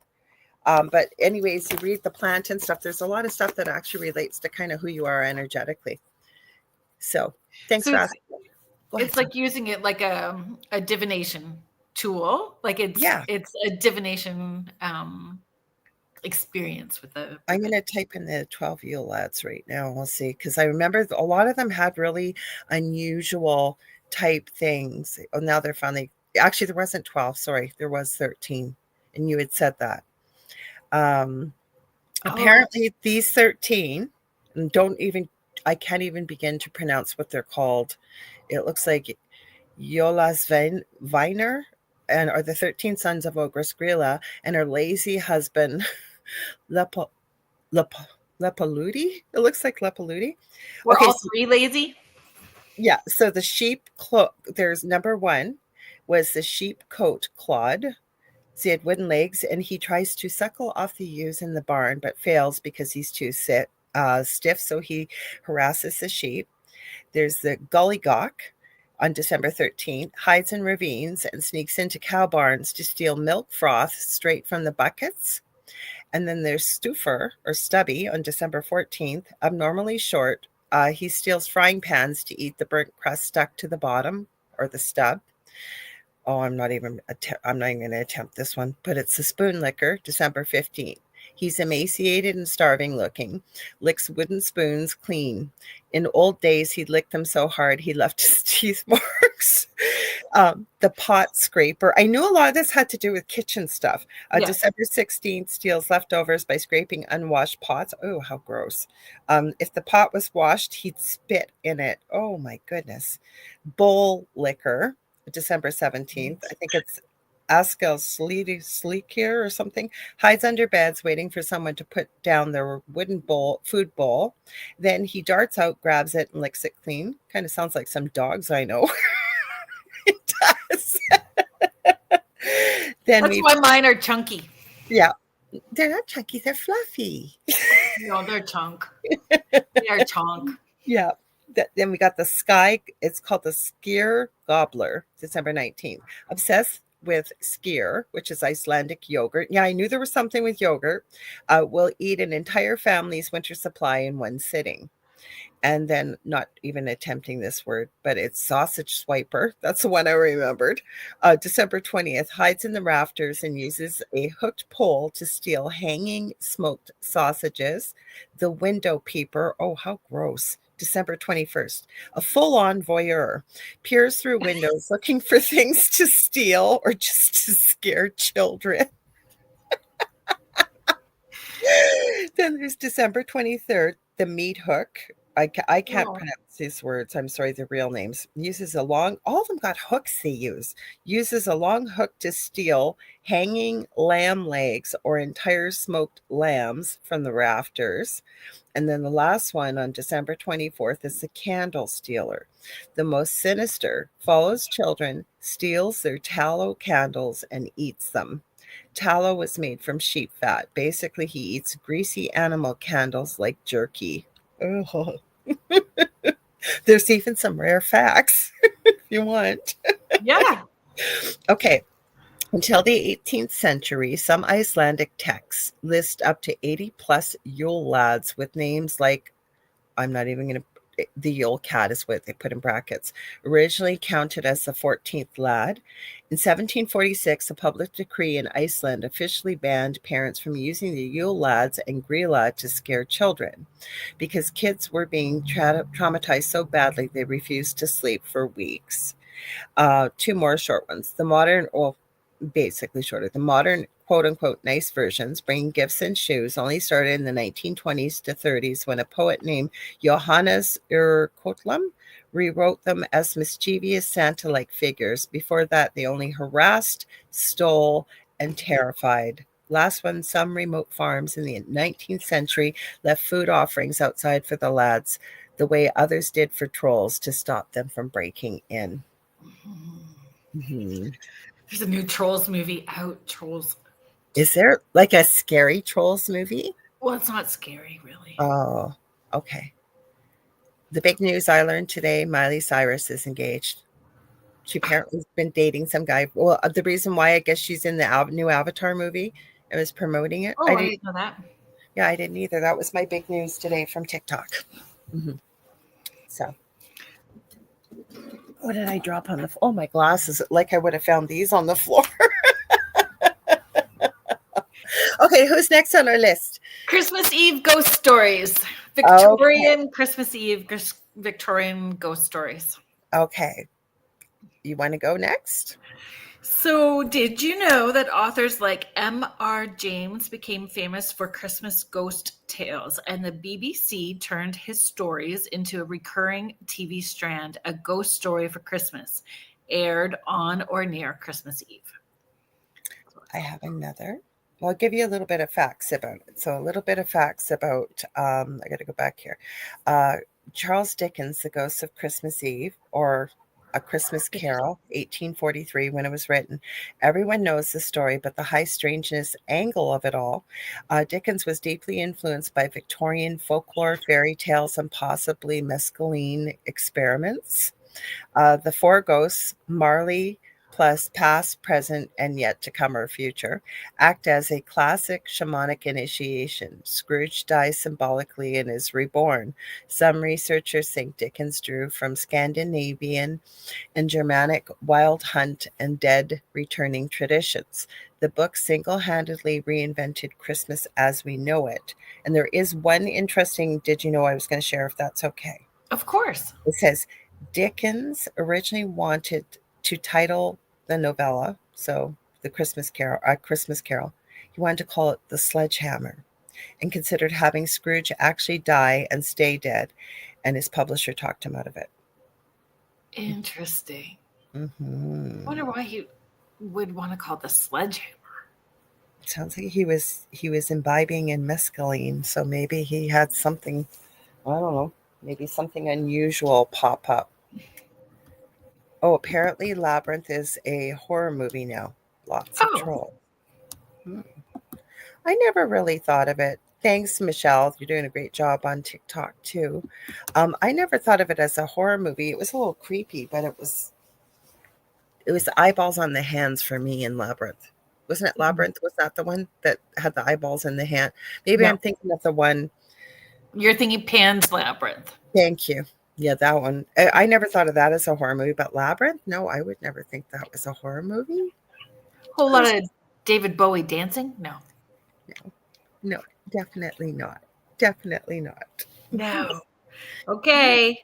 But anyways, you read the plant and stuff. There's a lot of stuff that actually relates to kind of who you are energetically. So thanks for asking.
It's like using it like a divination tool. Like it's a divination experience with the.
I'm going to type in the 12 Yule Lads right now. We'll see, because I remember a lot of them had really unusual type things. Oh, now they're finally, actually there wasn't 12, sorry, there was 13, and you had said that. Apparently these 13, and I can't even begin to pronounce what they're called. It looks like Yolas Viner, and are the 13 sons of Ogress Grilla and her lazy husband Lepaludi. It looks like Lepaludi.
We're all three lazy.
Yeah, so the sheep there's number one was the sheep coat Claude. So he had wooden legs, and he tries to suckle off the ewes in the barn, but fails because he's too stiff, so he harasses the sheep. There's the Gollygawk on December 13th, hides in ravines and sneaks into cow barns to steal milk froth straight from the buckets. And then there's Stuffer, or Stubby, on December 14th, abnormally short. He steals frying pans to eat the burnt crust stuck to the bottom, or the stub. Oh, I'm not even going to attempt this one, but it's the spoon licker, December 15th. He's emaciated and starving looking, licks wooden spoons clean. In old days, he licked them so hard he left his teeth marks. The pot scraper. I knew a lot of this had to do with kitchen stuff. December 16th, steals leftovers by scraping unwashed pots. Oh, how gross. If the pot was washed, he'd spit in it. Oh, my goodness. Bowl licker, December 17th. I think it's Askel Sleekier or something, hides under beds waiting for someone to put down their wooden food bowl. Then he darts out, grabs it, and licks it clean. Kind of sounds like some dogs I know. It does.
That's why mine are chunky.
Yeah. They're not chunky, they're fluffy.
No, they're chunk. They are chunk.
Yeah. Then we got the sky. It's called the Skyr Gobbler, December 19th. Obsessed with skyr, which is Icelandic yogurt. Yeah, I knew there was something with yogurt. Will eat an entire family's winter supply in one sitting. And then, not even attempting this word, but it's sausage swiper. That's the one I remembered. December 20th, hides in the rafters and uses a hooked pole to steal hanging smoked sausages. The window peeper. Oh, how gross. December 21st, a full-on voyeur peers through windows looking for things to steal or just to scare children. Then there's December 23rd, the meat hook. I can't pronounce these words. I'm sorry, the real names. All of them got hooks they use. Uses a long hook to steal hanging lamb legs or entire smoked lambs from the rafters. And then the last one on December 24th is the candle stealer. The most sinister follows children, steals their tallow candles, and eats them. Tallow was made from sheep fat. Basically, he eats greasy animal candles like jerky. Ugh. There's even some rare facts if you want.
Yeah.
Okay. Until the 18th century, some Icelandic texts list up to 80 plus Yule lads with names like, I'm not even going to, the Yule cat is what they put in brackets, originally counted as the 14th lad. In 1746, a public decree in Iceland officially banned parents from using the Yule lads and Grilla to scare children because kids were being traumatized so badly they refused to sleep for weeks. Two more short ones. Basically shorter. The modern quote-unquote nice versions, bringing gifts and shoes, only started in the 1920s to 30s when a poet named Johannes Kotlam rewrote them as mischievous Santa-like figures. Before that, they only harassed, stole, and terrified. Last one, some remote farms in the 19th century left food offerings outside for the lads, the way others did for trolls to stop them from breaking in. Mm-hmm.
There's a new Trolls movie out. Trolls.
Is there like a scary Trolls movie?
Well, it's not scary, really.
Oh, okay. The big news I learned today, Miley Cyrus is engaged. She apparently has been dating some guy. Well, the reason why I guess she's in the new Avatar movie and was promoting it.
Oh, I didn't know that.
Yeah, I didn't either. That was my big news today from TikTok. Mm-hmm. So. What did I drop on the floor? Oh, my glasses. Like I would have found these on the floor. Okay, who's next on our list?
Christmas Eve ghost stories. Victorian Christmas Eve Victorian ghost stories.
Okay. You want to go next?
So, did you know that authors like M.R. James became famous for Christmas ghost tales, and the BBC turned his stories into a recurring TV strand, A Ghost Story for Christmas, aired on or near Christmas Eve?
I have another. Well, I'll give you a little bit of facts about it. So a little bit of facts about, I got to go back here. Charles Dickens' The Ghosts of Christmas Eve, or A Christmas Carol, 1843, when it was written. Everyone knows the story, but the high strangeness angle of it all. Dickens was deeply influenced by Victorian folklore, fairy tales, and possibly mescaline experiments. The four ghosts, Marley, plus past, present, and yet to come or future, act as a classic shamanic initiation. Scrooge dies symbolically and is reborn. Some researchers think Dickens drew from Scandinavian and Germanic wild hunt and dead returning traditions. The book single-handedly reinvented Christmas as we know it. And there is one interesting, did you know I was going to share if that's okay?
Of course.
It says Dickens originally wanted to title the novella, so the Christmas Carol, he wanted to call it The Sledgehammer, and considered having Scrooge actually die and stay dead, and his publisher talked him out of it.
Interesting.
Mm-hmm.
I wonder why he would want to call it The Sledgehammer.
It sounds like he was imbibing in mescaline, so maybe he had something, I don't know, maybe something unusual pop up. Oh, apparently Labyrinth is a horror movie now. Lots of trolls. I never really thought of it. Thanks, Michelle. You're doing a great job on TikTok, too. I never thought of it as a horror movie. It was a little creepy, but it was the eyeballs on the hands for me in Labyrinth. Wasn't it Labyrinth? Was that the one that had the eyeballs in the hand? Maybe no. I'm thinking of the one
You're thinking Pan's Labyrinth.
Thank you. Yeah, that one. I never thought of that as a horror movie, but Labyrinth? No, I would never think that was a horror movie.
Whole lot of David Bowie dancing? No.
No, definitely not. Definitely not.
No. Okay.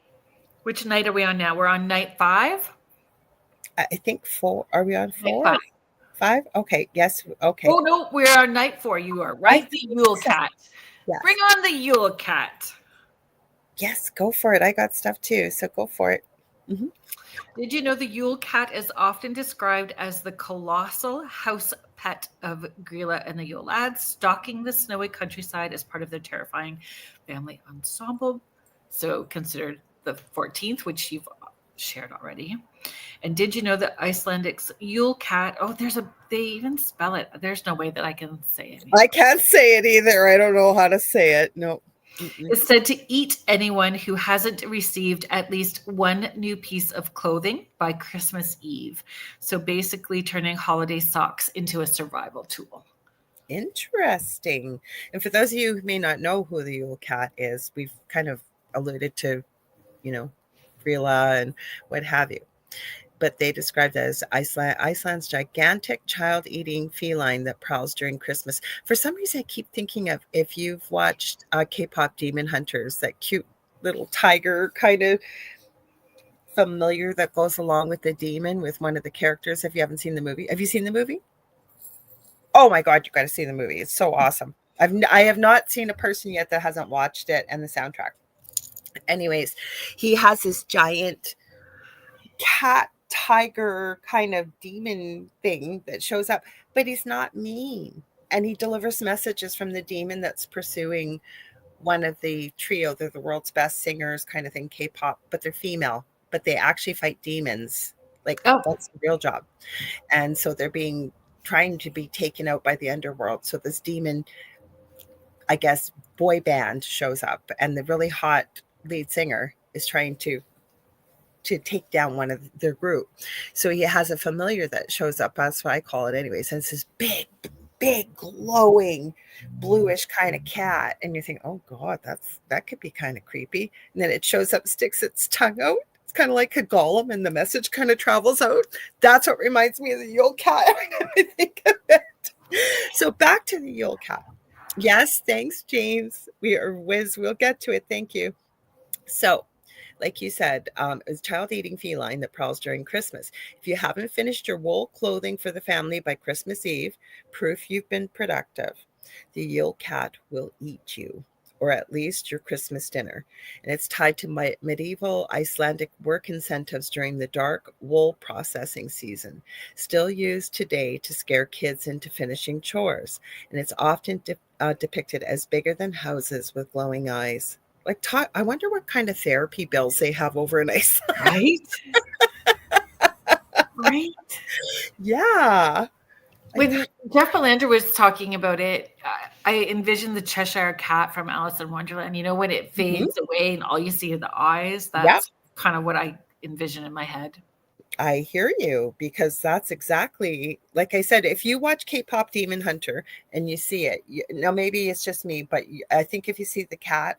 Which night are we on now? We're on night 5?
I think 4. Are we on
Night
4?
5.
5? Okay. Yes. Okay.
Oh, no, we're on night 4. You are right. The Yule Cat.
Yes.
Bring on the Yule Cat.
Yes, go for it. I got stuff too, so go for it. Mm-hmm.
Did you know the Yule Cat is often described as the colossal house pet of Grilla and the Yule lads, stalking the snowy countryside as part of their terrifying family ensemble? So considered the 14th, which you've shared already. And did you know that Icelandic's Yule Cat? Oh, they even spell it. There's no way that I can say it.
I can't say it either. I don't know how to say it. No.
It's said to eat anyone who hasn't received at least one new piece of clothing by Christmas Eve. So basically turning holiday socks into a survival tool.
Interesting. And for those of you who may not know who the Yule Cat is, we've kind of alluded to, Grilla and what have you. But they described it as Iceland's gigantic child-eating feline that prowls during Christmas. For some reason, I keep thinking of, if you've watched K-pop Demon Hunters, that cute little tiger kind of familiar that goes along with the demon with one of the characters. If you haven't seen the movie, have you seen the movie? Oh my God, you got to see the movie. It's so awesome. I have not seen a person yet that hasn't watched it and the soundtrack. Anyways, he has this giant cat tiger kind of demon thing that shows up, but he's not mean, and he delivers messages from the demon that's pursuing one of the trio. They're the world's best singers kind of thing, K-pop, but they're female, but they actually fight demons. That's the real job. And so they're trying to be taken out by the underworld. So this demon, I guess, boy band shows up, and the really hot lead singer is trying to take down one of their group. So he has a familiar that shows up. That's what I call it anyways. And it's this big, glowing, bluish kind of cat. And you think, oh God, that could be kind of creepy. And then it shows up, sticks its tongue out. It's kind of like a golem, and the message kind of travels out. That's what reminds me of the Yule Cat when I think of it. So back to the Yule Cat. Yes, thanks, James. We'll get to it. Thank you. So, like you said, it's a child-eating feline that prowls during Christmas. If you haven't finished your wool clothing for the family by Christmas Eve, proof you've been productive. The Yule Cat will eat you, or at least your Christmas dinner. And it's tied to medieval Icelandic work incentives during the dark wool processing season, still used today to scare kids into finishing chores. And it's often depicted as bigger than houses with glowing eyes. I wonder what kind of therapy bills they have over in Iceland.
Right?
Yeah.
When Jeff Belanger was talking about it, I envisioned the Cheshire Cat from Alice in Wonderland. When it fades away and all you see are the eyes. That's kind of what I envision in my head.
I hear you, because that's exactly, like I said, if you watch K-pop Demon Hunter and you see it, now maybe it's just me, but I think if you see the cat,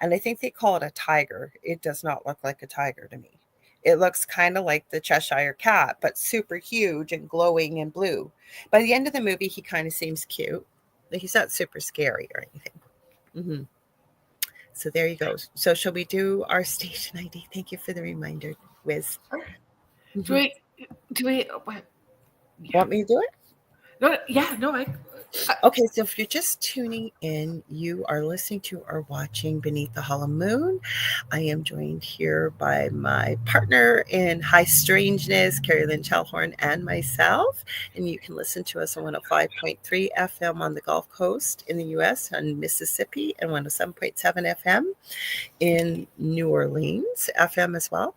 and I think they call it a tiger, it does not look like a tiger to me. It looks kind of like the Cheshire Cat, but super huge and glowing and blue. By the end of the movie, he kind of seems cute. He's not super scary or anything. Mm-hmm. So there you go. So shall we do our station ID? Thank you for the reminder, Wiz.
Do we
want me to do it?
No,
Okay, so if you're just tuning in, you are listening to or watching Beneath the Hollow Moon. I am joined here by my partner in High Strangeness, Kerrilynn Shellhorn, and myself. And you can listen to us on 105.3 FM on the Gulf Coast in the U.S., on Mississippi, and 107.7 FM in New Orleans FM as well.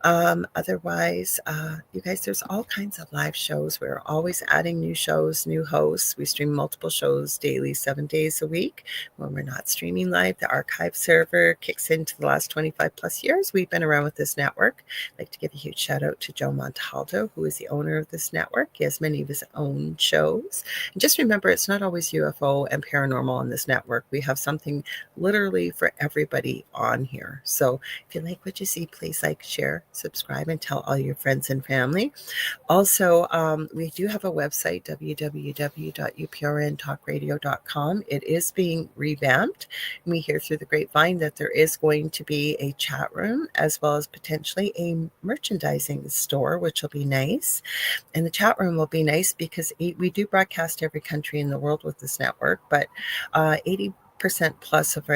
Otherwise, you guys, there's all kinds of live shows. We're always adding new shows, new hosts. We stream multiple shows daily, 7 days a week. When we're not streaming live, the archive server kicks into the last 25 plus years we've been around with this network. I'd like to give a huge shout out to Joe Montaldo, who is the owner of this network. He has many of his own shows. And just remember, it's not always UFO and paranormal on this network. We have something literally for everybody on here. So if you like what you see, please like, share, subscribe, and tell all your friends and family. Also, we do have a website, www.uprntalkradio.com. It is being revamped. And we hear through the grapevine that there is going to be a chat room as well as potentially a merchandising store, which will be nice. And the chat room will be nice because we do broadcast every country in the world with this network, but 80% plus of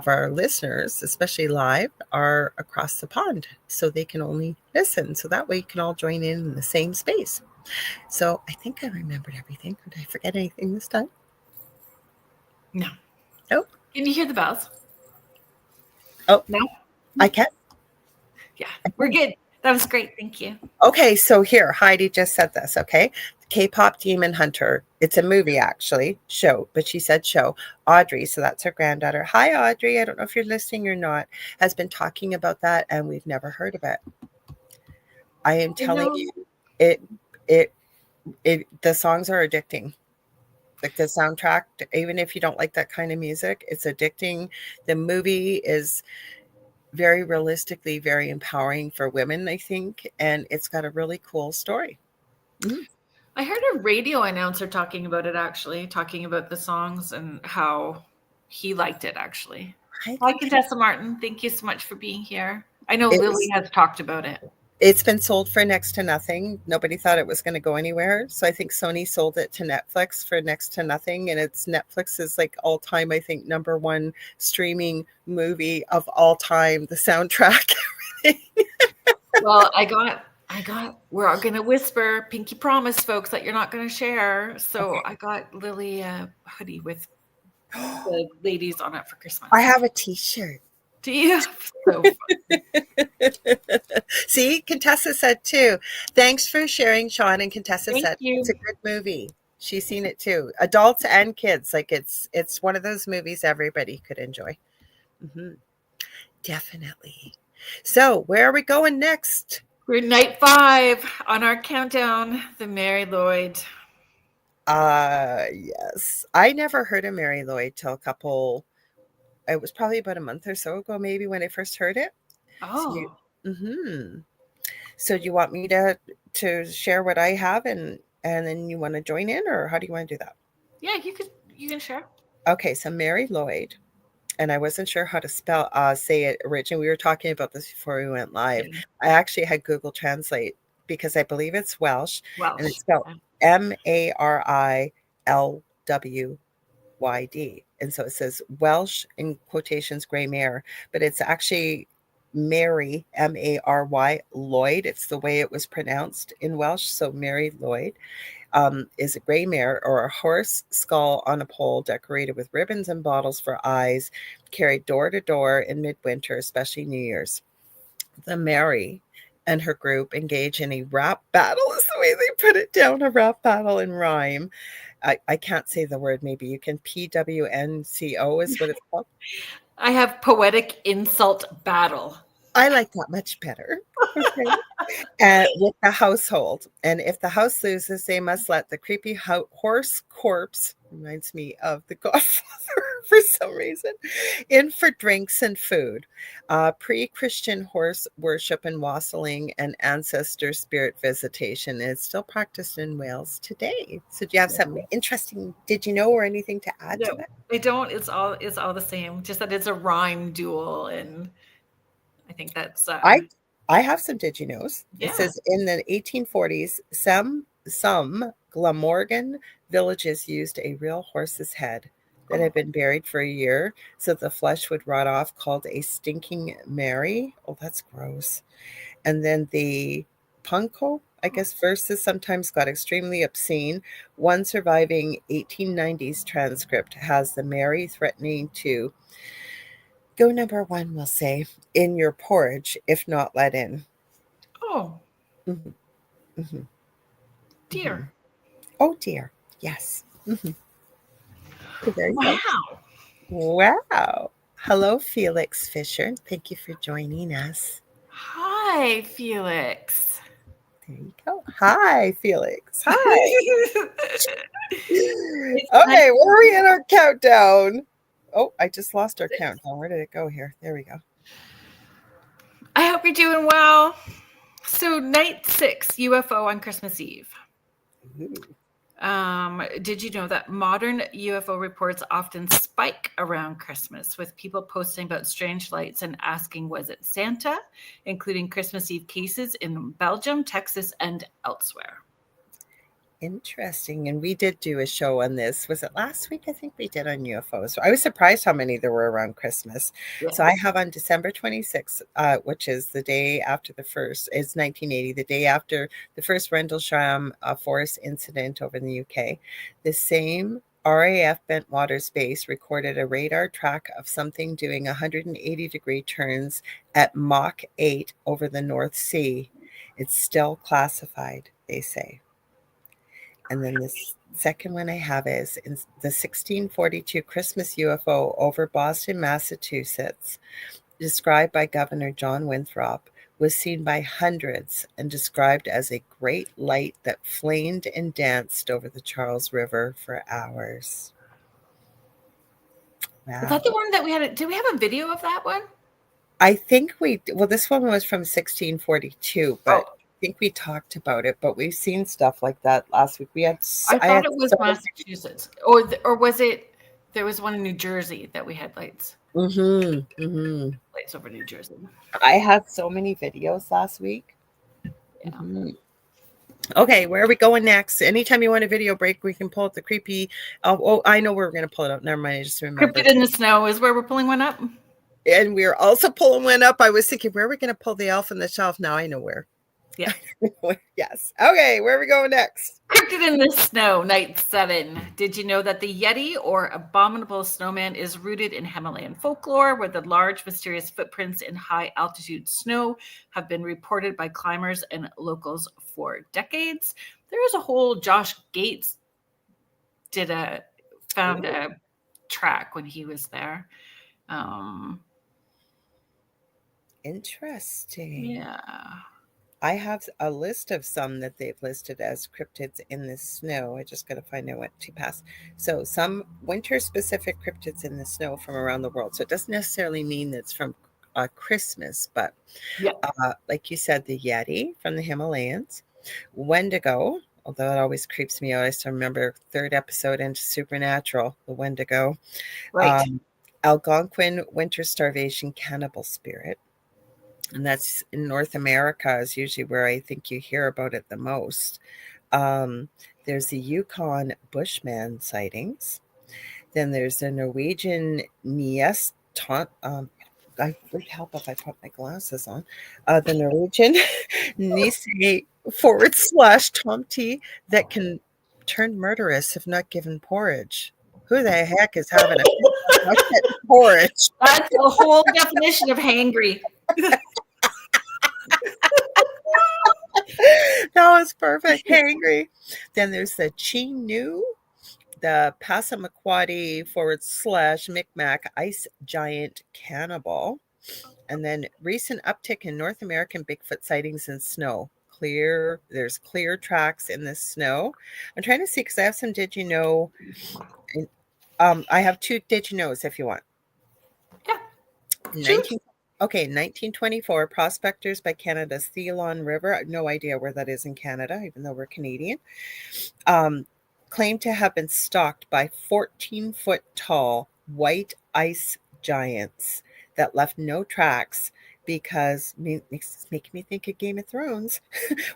our listeners, especially live, are across the pond, so they can only listen. So that way you can all join in the same space. So I think I remembered everything. Did I forget anything this time?
No.
Oh.
Can you hear the bells?
Oh.
No?
I can.
Yeah, we're good. That was great. Thank you.
Okay, so here, Heidi just said this, okay? K-pop Demon Hunter. It's a movie, actually, show, but she said show. Audrey, so that's her granddaughter. Hi, Audrey. I don't know if you're listening or not, has been talking about that, and we've never heard of it. I am telling you, the songs are addicting. Like the soundtrack, even if you don't like that kind of music, it's addicting. The movie is very realistically very empowering for women, I think, and it's got a really cool story. Mm-hmm.
I heard a radio announcer talking about it, actually, talking about the songs and how he liked it, actually. Hi, Contessa Martin. Thank you so much for being here. I know Lily has talked about it.
It's been sold for next to nothing. Nobody thought it was going to go anywhere. So I think Sony sold it to Netflix for next to nothing. And it's Netflix is like all time, I think, #1 streaming movie of all time. The soundtrack.
Well, I got, we're all going to whisper, pinky promise, folks, that you're not going to share. So I got Lily a hoodie with the ladies on it for Christmas.
I have a t-shirt.
Do you? So
See, Contessa said too. Thanks for sharing, Sean. And Contessa said it's a good movie. She's seen it too. Adults and kids. Like it's one of those movies everybody could enjoy. Mm-hmm. Definitely. So where are we going next?
We're night 5 on our countdown. The Mary Lloyd.
Yes. I never heard of Mary Lloyd till it was probably about a month or so ago, maybe, when I first heard it.
Oh.
So you want me to share what I have and then you want to join in, or how do you want to do that?
Yeah, you can share.
Okay, so Mary Lloyd, and I wasn't sure how to say it originally. We were talking about this before we went live. Yeah. I actually had Google Translate because I believe it's Welsh. And it's spelled MARILWYD. And so it says Welsh in quotations gray mare, but it's actually Mary, Mary, Lloyd. It's the way it was pronounced in Welsh. So Mary Lloyd is a gray mare or a horse skull on a pole decorated with ribbons and bottles for eyes, carried door to door in midwinter, especially New Year's. The Mary and her group engage in a rap battle, is the way they put it down, a rap battle in rhyme. I can't say the word. Maybe you can. PWNCO is what it's called.
I have poetic insult battle.
I like that much better. Okay. With the household. And if the house loses, they must let the creepy horse corpse, reminds me of The Godfather for some reason, in for drinks and food. Pre-Christian horse worship and wassailing and ancestor spirit visitation is still practiced in Wales today. So do you have something interesting, did you know, or anything to add to that?
I don't. It's all the same. Just that it's a rhyme duel, and I think that's
I have some did you knows. Yeah. It says in the 1840s, some Glamorgan villages used a real horse's head that had been buried for a year so the flesh would rot off, called a stinking Mary. Oh, that's gross. And then the Punko, I guess, verses sometimes got extremely obscene. One surviving 1890s transcript has the Mary threatening to go #1, we'll say, in your porridge, if not let in.
Oh.
Mm-hmm. Mm-hmm.
Dear.
Oh, dear. Yes. Mm-hmm. There you go. Wow. Hello, Felix Fisher. Thank you for joining us.
Hi, Felix.
There you go. Hi, Felix. Hi.
It's
Okay, where are we in our countdown? Oh, I just lost our countdown. Where did it go here? There we go.
I hope you're doing well. So, night 6, UFO on Christmas Eve.
Ooh.
Did you know that modern UFO reports often spike around Christmas, with people posting about strange lights and asking, was it Santa? Including Christmas Eve cases in Belgium, Texas, and elsewhere.
Interesting. And we did do a show on this. Was it last week? I think we did on UFOs. So I was surprised how many there were around Christmas.
Yeah.
So I have on December 26th, which is the day after the first, it's 1980, the day after the first Rendlesham Forest incident over in the UK. The same RAF Bentwaters base recorded a radar track of something doing 180-degree turns at Mach 8 over the North Sea. It's still classified, they say. And then the second one I have is in the 1642 Christmas UFO over Boston, Massachusetts, described by Governor John Winthrop, was seen by hundreds and described as a great light that flamed and danced over the Charles River for hours. Wow.
Is that the one that we had? Did we have a video of that one?
I think this one was from 1642, but I think we talked about it, but we've seen stuff like that last week.
I thought it was Massachusetts, or was it? There was one in New Jersey that we had lights. Lights over New Jersey.
I had so many videos last week.
Yeah.
Okay, where are we going next? Anytime you want a video break, we can pull up the creepy. Oh, I know where we're going to pull it up. Never mind. I just remember.
Cryptid in the Snow is where we're pulling one up.
And we're also pulling one up. I was thinking, where are we going to pull the elf on the shelf? Now I know where.
Yeah.
Yes. Okay, where are we going next?
Cryptid in the Snow, night 7. Did you know that the Yeti, or abominable snowman, is rooted in Himalayan folklore, where the large, mysterious footprints in high-altitude snow have been reported by climbers and locals for decades? There is a whole Josh Gates found a track when he was there.
Interesting.
Yeah.
I have a list of some that they've listed as cryptids in the snow. I just got to find out what to pass. So some winter-specific cryptids in the snow from around the world. So it doesn't necessarily mean that it's from Christmas, but like you said, the Yeti from the Himalayas, Wendigo, although it always creeps me out. I still remember 3rd episode into Supernatural, the Wendigo.
Right.
Algonquin winter starvation cannibal spirit. And that's in North America is usually where I think you hear about it the most. There's the Yukon Bushman sightings. Then there's the Norwegian Nies. I would help if I put my glasses on. The Norwegian Nise /Tomti that can turn murderous if not given porridge. Who the heck is having a porridge?
That's a whole definition of hangry.
That was perfect. Hangry. Then there's the Chinu, the Passamaquoddy / Micmac ice giant cannibal. And then recent uptick in North American Bigfoot sightings in snow. There's clear tracks in the snow. I'm trying to see because I have some did you know. I have 2 did you knows if you want.
Yeah.
1924, prospectors by Canada's Thelon River, I have no idea where that is in Canada, even though we're Canadian, claimed to have been stalked by 14-foot tall white ice giants that left no tracks because, it's making me think of Game of Thrones,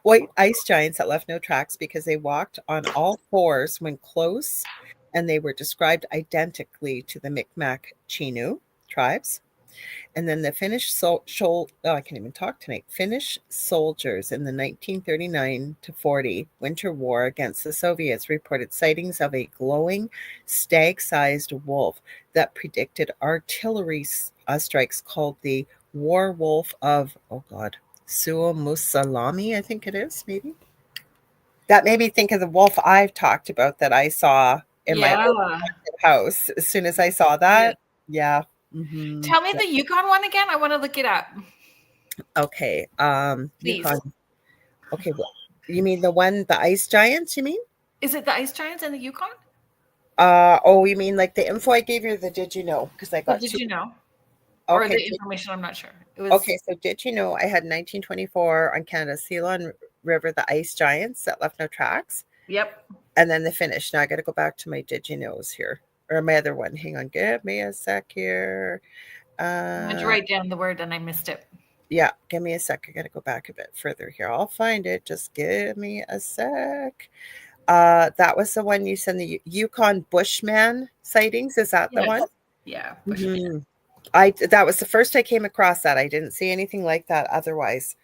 white ice giants that left no tracks because they walked on all fours when close, and they were described identically to the Micmac Chinu tribes. And then the Finnish I can't even talk tonight. Finnish soldiers in the 1939 to 40 winter war against the Soviets reported sightings of a glowing stag-sized wolf that predicted artillery strikes called the War Wolf of, Suomussalami, I think it is, maybe. That made me think of the wolf I've talked about that I saw in my
Yeah.
house. As soon as I saw that, yeah.
Tell me the Yukon one again. I want to look it up.
Okay.
Please.
Yukon. Okay. Well, you mean the one, the ice giants? You mean?
Is it the ice giants in the Yukon?
Oh, you mean like the info I gave you? The did you know? Because I got.
Did you know?
Okay.
Or the information? I'm not sure. It was
Okay. So did you know I had 1924 on Canada's Ceylon River the ice giants that left no tracks?
Yep.
And then the finish. Now I got to go back to my did you knows here, or my other one. Hang on, give me a sec here.
I went to write down the word and I missed it.
Yeah, give me a sec. I got to go back a bit further here. I'll find it. Just give me a sec. That was the one you sent, the Yukon Bushman sightings. Is that the one?
Yeah.
Mm-hmm. That was the first I came across that. I didn't see anything like that otherwise.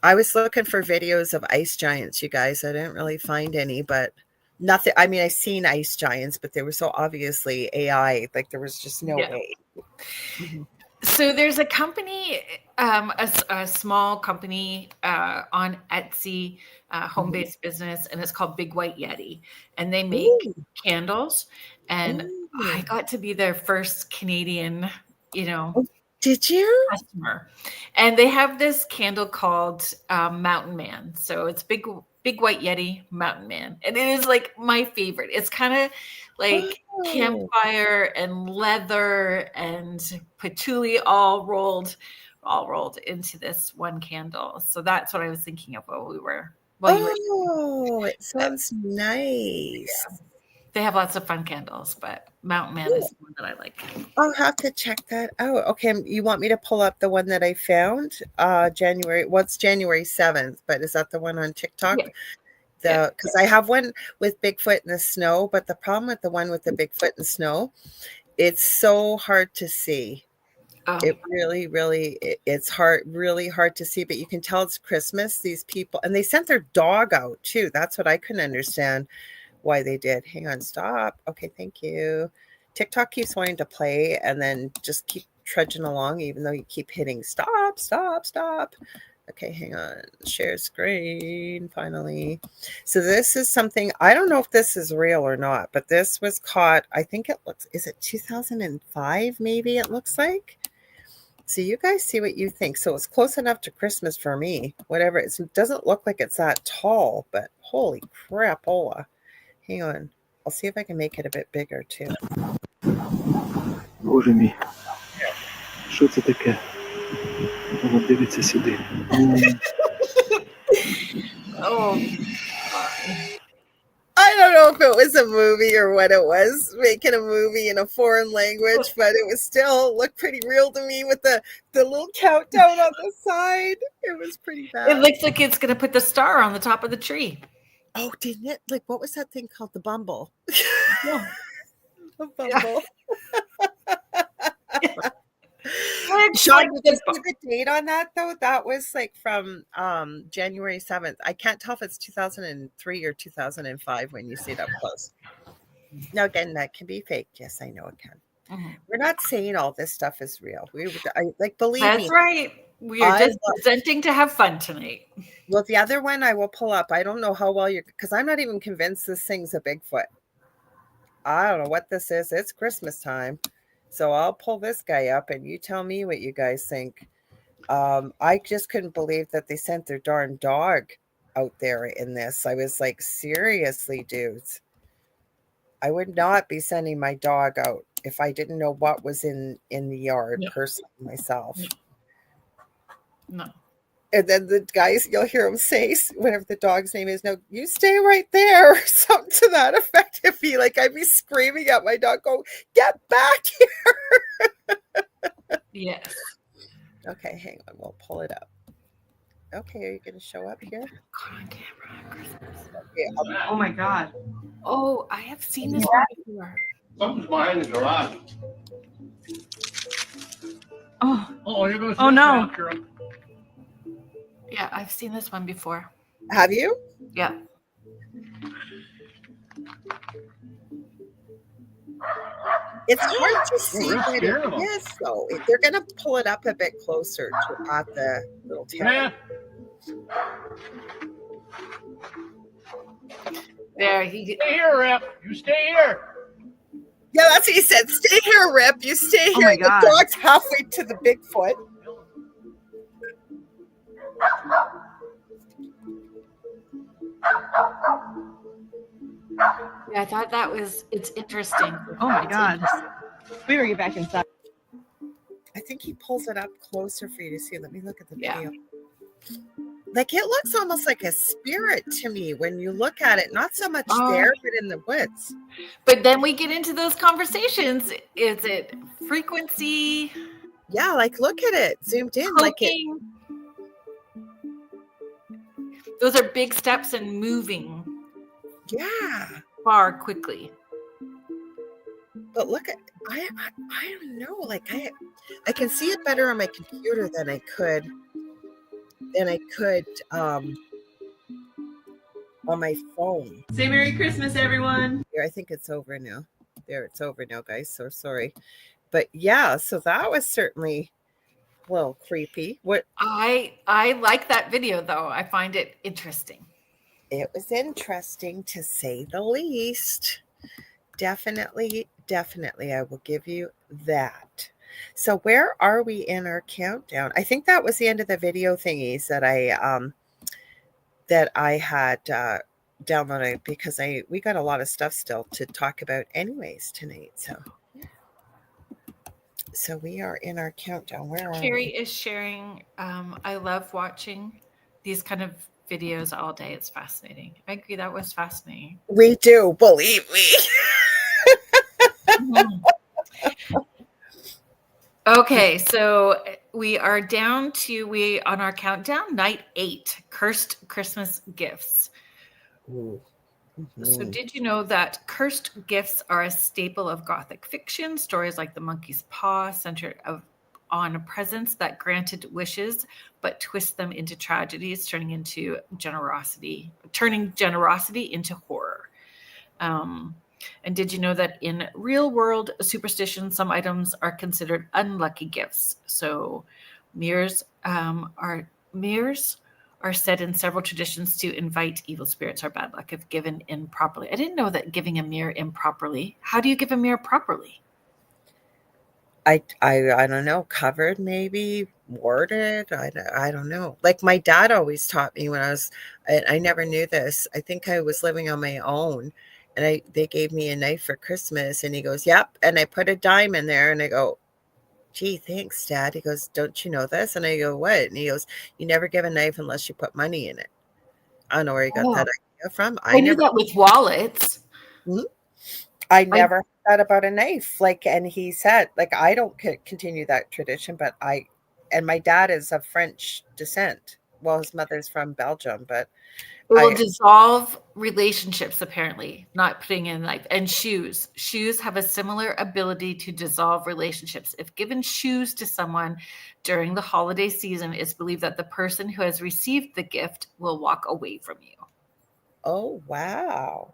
I was looking for videos of ice giants, you guys. I didn't really find any, but nothing. I mean, I seen ice giants, but they were so obviously AI. Like there was just no way. Mm-hmm.
So there's a company, a small company on Etsy, home-based business, and it's called Big White Yeti, and they make candles. And I got to be their first Canadian,
did you?
customer. And they have this candle called Mountain Man. So it's Big White Yeti Mountain Man, and it is like my favorite. It's kind of like campfire and leather and patchouli all rolled into this one candle. So that's what I was thinking of while you were.
It sounds nice.
Yeah. They have lots of fun candles, but Mountain Man is the one that I like.
I'll have to check that out. Okay, you want me to pull up the one that I found? January 7th, but is that the one on TikTok? Yeah. Because I have one with Bigfoot in the snow, but the problem with the one with the Bigfoot in snow, it's so hard to see. It really, really, it's really hard to see, but you can tell it's Christmas. These people, and they sent their dog out too. That's what I couldn't understand why they did. Hang on, stop. Okay, thank you. TikTok keeps wanting to play and then just keep trudging along, even though you keep hitting stop, stop, stop. Okay, hang on. Share screen, finally. So this is something, I don't know if this is real or not, but this was caught, I think is it 2005 maybe it looks like? So you guys see what you think. So it's close enough to Christmas for me. Whatever. It doesn't look like it's that tall, but holy crapola. Hang on. I'll see if I can make it a bit bigger too.
Боже мій. Що це таке? Воно дивиться сюди.
I don't know if it was a movie or what it was, making a movie in a foreign language, but it was still looked pretty real to me with the little countdown on the side. It was pretty bad.
It looks like it's going to put the star on the top of the tree.
Oh, didn't it? Like, what was that thing called? The Bumble.
Yeah.
The Bumble.
Yeah.
Sean, did you see the date on that though? That was like from January 7th. I can't tell if it's 2003 or 2005 when you see it up close. Now again, that can be faked. Yes, I know it can. Mm-hmm. We're not saying all this stuff is real. Believe me.
That's right. We are just presenting to have fun tonight.
Well, the other one I will pull up. I don't know how well because I'm not even convinced this thing's a Bigfoot. I don't know what this is. It's Christmas time. So I'll pull this guy up and you tell me what you guys think. I just couldn't believe that they sent their darn dog out there in this. I was like, seriously, dudes. I would not be sending my dog out if I didn't know what was in the yard personally myself.
No.
And then the guys, you'll hear them say, whatever the dog's name is, no, you stay right there, or something to that effect. It'd be like I'd be screaming at my dog, go, get back here.
Yes.
Okay, hang on, we'll pull it up. Okay, are you going to show up here?
Caught on camera.
Okay,
oh my God.
Oh, I have seen this one before.
Something's behind the garage.
Oh no.
Yeah, I've seen this one before.
Have you?
Yeah.
It's hard to see what it is, though. They're going to pull it up a bit closer to at the little tail.
There, he.
Stay here, Rip. You stay here.
Yeah, that's what he said. Stay here, Rip. You stay here.
Oh my
The
God.
dog's halfway to the Bigfoot.
Yeah, I thought that was. It's interesting.
Oh my
It's
God.
interesting.
We better get back inside.
I think he pulls it up closer for you to see. Let me look at the
Yeah.
video. Like it looks almost like a spirit to me when you look at it. Not so much there, but in the woods.
But then we get into those conversations. Is it frequency?
Yeah, like look at it zoomed in. Like it.
Cloaking? Those are big steps in moving
Yeah,
far quickly.
but look at I don't know. Like I can see it better on my computer than I could on my phone.
Say Merry Christmas, everyone.
Here, I think it's over now. There, it's over now, guys. So sorry. But yeah, so that was certainly a little creepy. What
I like that video though. I find it interesting.
it was interesting to say the least. Definitely, I will give you that. So where are we in our countdown? I think that was the end of the video thingies that I had downloaded because we got a lot of stuff still to talk about anyways tonight. So we are in our countdown. Where are
Carrie
we?
is sharing. I love watching these kind of videos all day. It's fascinating. I agree. That was fascinating.
We do, believe me.
Okay, so we are down to on our countdown, night 8, cursed Christmas gifts. So did you know that cursed gifts are a staple of Gothic fiction? Stories like The Monkey's Paw center on presents that granted wishes, but twist them into tragedies, turning generosity into horror. And did you know that in real world superstition, some items are considered unlucky gifts? So mirrors are said in several traditions to invite evil spirits or bad luck if given improperly. I didn't know that giving a mirror improperly. How do you give a mirror properly?
I don't know, covered maybe, warded. I don't know. Like my dad always taught me when I never knew this. I think I was living on my own and they gave me a knife for Christmas and he goes, yep. And I put a dime in there and I go, gee, thanks, Dad. He goes, don't you know this? And I go, what? And he goes, you never give a knife unless you put money in it. I don't know where he got that idea from.
I knew that with wallets.
I never thought about a knife. Like, and he said, like, I don't continue that tradition, but and my dad is of French descent. Well, his mother's from Belgium, but
it will dissolve relationships, apparently, not putting in a knife. And shoes have a similar ability to dissolve relationships. If given shoes to someone during the holiday season, it's believed that the person who has received the gift will walk away from you.
Oh, wow.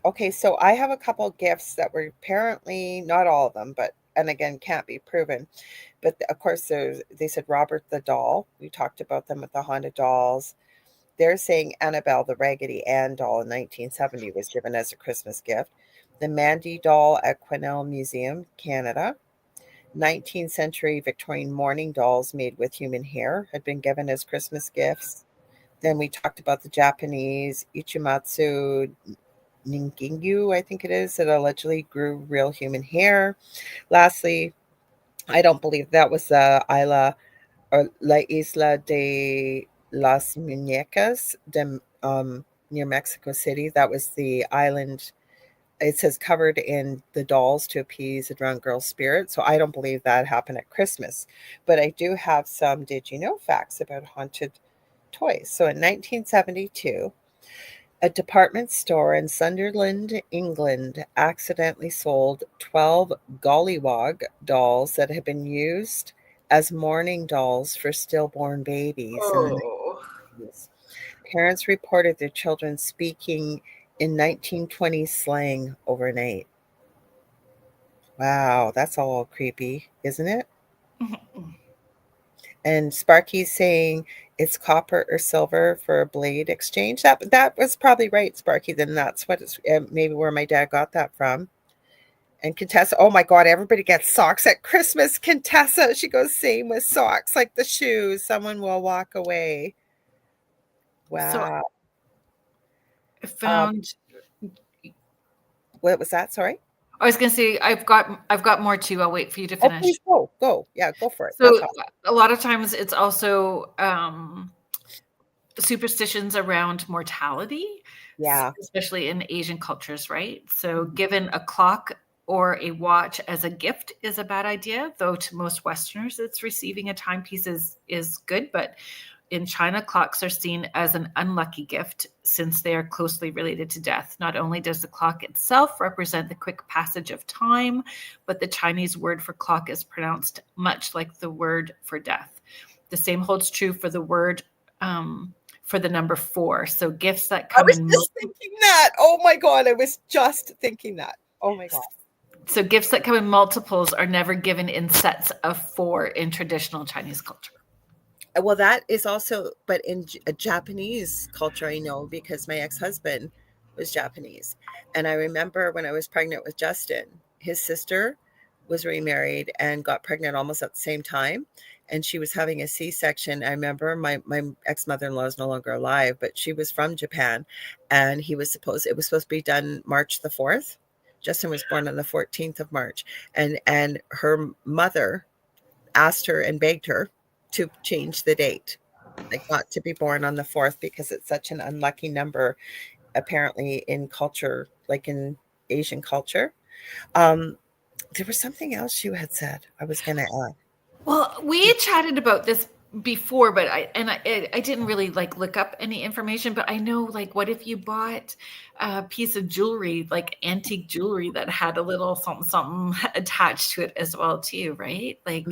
Okay, so I have a couple gifts that were apparently, not all of them, and again, can't be proven. But of course, they said Robert the doll. We talked about them with the haunted dolls. They're saying Annabelle the Raggedy Ann doll in 1970 was given as a Christmas gift. The Mandy doll at Quesnel Museum, Canada. 19th century Victorian mourning dolls made with human hair had been given as Christmas gifts. Then we talked about the Japanese Ichimatsu Ningingu, I think it is, that allegedly grew real human hair. Lastly, I don't believe that was the Isla or La Isla de las Muñecas near Mexico City. That was the island. It says covered in the dolls to appease a drunk girl's spirit. So I don't believe that happened at Christmas. But I do have some did you know facts about haunted toys. So in 1972, a department store in Sunderland, England, accidentally sold 12 gollywog dolls that had been used as mourning dolls for stillborn babies. Parents reported their children speaking in 1920s slang overnight. Wow, that's all creepy, isn't it? And Sparky's saying it's copper or silver for a blade exchange. That was probably right, Sparky. Then that's what it's maybe where my dad got that from. And Contessa, oh my God, everybody gets socks at Christmas. Contessa, she goes, same with socks, like the shoes. Someone will walk away.
So
Wow.
I found.
What was that? Sorry.
I was going to say I've got more too. I'll wait for you to
Oh,
finish.
please go. Yeah, go for it.
So
That's awesome.
a lot of times it's also superstitions around mortality.
Yeah.
Especially in Asian cultures, right? So given a clock or a watch as a gift is a bad idea, though to most Westerners, it's receiving a timepiece is good. But in China, clocks are seen as an unlucky gift since they are closely related to death. Not only does the clock itself represent the quick passage of time, but the Chinese word for clock is pronounced much like the word for death. The same holds true for the word for the number 4. So gifts that come in.
I was just thinking that. Oh my God, I was just thinking that. Oh my God.
So gifts that come in multiples are never given in sets of 4 in traditional Chinese culture.
Well, that is also, but in a Japanese culture, I know because my ex-husband was Japanese. And I remember when I was pregnant with Justin, his sister was remarried and got pregnant almost at the same time. And she was having a C-section. I remember my ex-mother-in-law is no longer alive, but she was from Japan. And it was supposed to be done March the 4th. Justin was born on the 14th of March. And her mother asked her and begged her to change the date, like not to be born on the 4th because it's such an unlucky number, apparently in culture, like in Asian culture. There was something else you had said I was going to add.
Well, we had chatted about this before, but I didn't really like look up any information, but I know, like, what if you bought a piece of jewelry, like antique jewelry that had a little something attached to it as well too, right? Like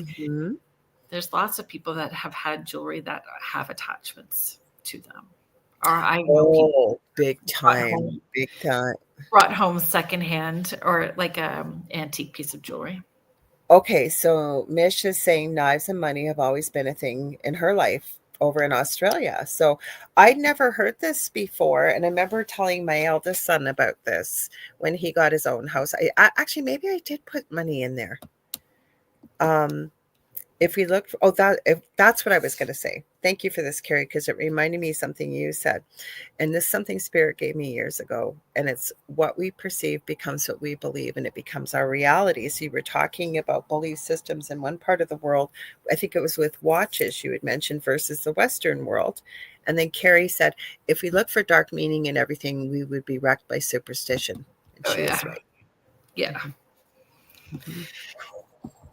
there's lots of people that have had jewelry that have attachments to them. Or I know people
big time.
Brought home secondhand or like antique piece of jewelry.
Okay, so Mish is saying knives and money have always been a thing in her life over in Australia. So I'd never heard this before. And I remember telling my eldest son about this when he got his own house. I actually, maybe I did put money in there. If we look, that's what I was going to say. Thank you for this, Carrie, because it reminded me of something you said. And this something Spirit gave me years ago. And it's what we perceive becomes what we believe, and it becomes our reality. So you were talking about belief systems in one part of the world. I think it was with watches you had mentioned versus the Western world. And then Carrie said, if we look for dark meaning in everything, we would be wrecked by superstition. And she was right.
Yeah.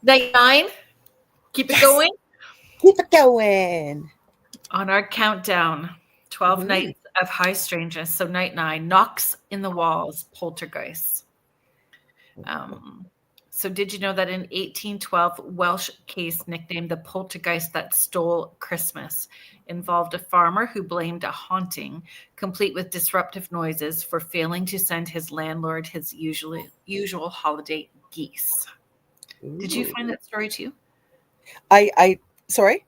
9. Keep it going.
Keep it going.
On our countdown, 12 nights of high strangeness. So night 9, knocks in the walls, poltergeists. So did you know that in 1812, Welsh case nicknamed the poltergeist that stole Christmas involved a farmer who blamed a haunting, complete with disruptive noises, for failing to send his landlord his usual holiday geese. Ooh. Did you find that story too?
Sorry?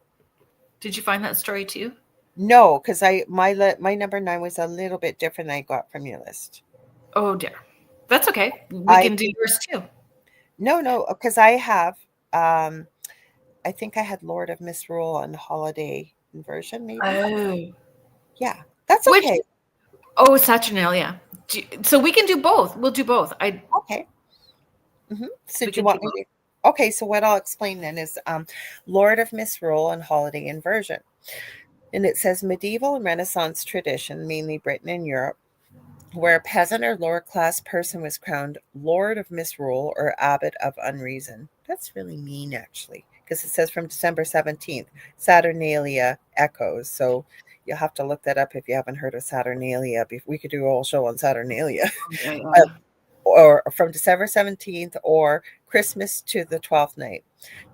Did you find that story too?
No, because my number 9 was a little bit different than I got from your list.
Oh dear. That's okay. We can do yours too.
No, because I have I think I had Lord of Misrule on holiday inversion, maybe.
Oh.
Yeah. That's okay.
Saturnalia. So we can do both. We'll do both.
Okay. So do you want me to? Okay, so what I'll explain then is Lord of Misrule and holiday inversion. And it says medieval and Renaissance tradition, mainly Britain and Europe, where a peasant or lower class person was crowned Lord of Misrule or Abbot of Unreason. That's really mean, actually, because it says from December 17th, Saturnalia echoes. So you'll have to look that up if you haven't heard of Saturnalia. We could do a whole show on Saturnalia. Or from December 17th or Christmas to the 12th night.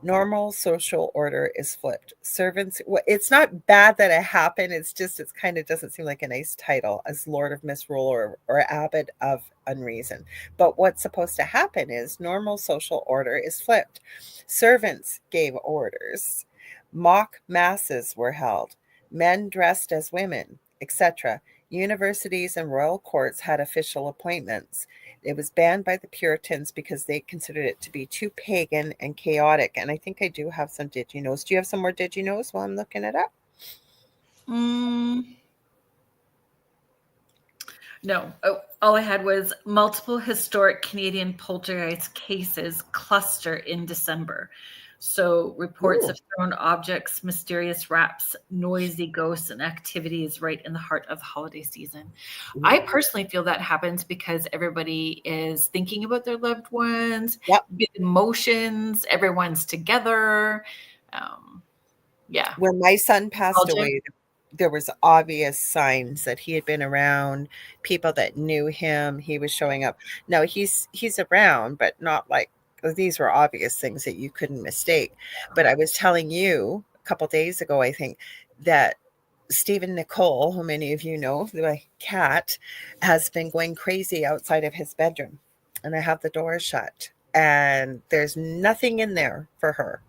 Normal social order is flipped. Servants, it's not bad that it happened. It's just, it kind of doesn't seem like a nice title as Lord of Misrule or Abbot of Unreason. But what's supposed to happen is normal social order is flipped. Servants gave orders. Mock masses were held. Men dressed as women, etc. Universities and royal courts had official appointments. It was banned by the Puritans because they considered it to be too pagan and chaotic. And I think I do have some did you knows. Do you have some more did you knows while I'm looking it up?
No. Oh, all I had was multiple historic Canadian poltergeist cases cluster in December. So reports of thrown objects, mysterious raps, noisy ghosts, and activities right in the heart of the holiday season. I personally feel that happens because everybody is thinking about their loved ones, good emotions, everyone's together. Yeah.
When my son passed away, there was obvious signs that he had been around people that knew him. He was showing up. Now he's around, but not like these were obvious things that you couldn't mistake. But I was telling you a couple days ago, I think, that Stephen Nicole, who many of you know, my cat, has been going crazy outside of his bedroom. And I have the door shut and there's nothing in there for her.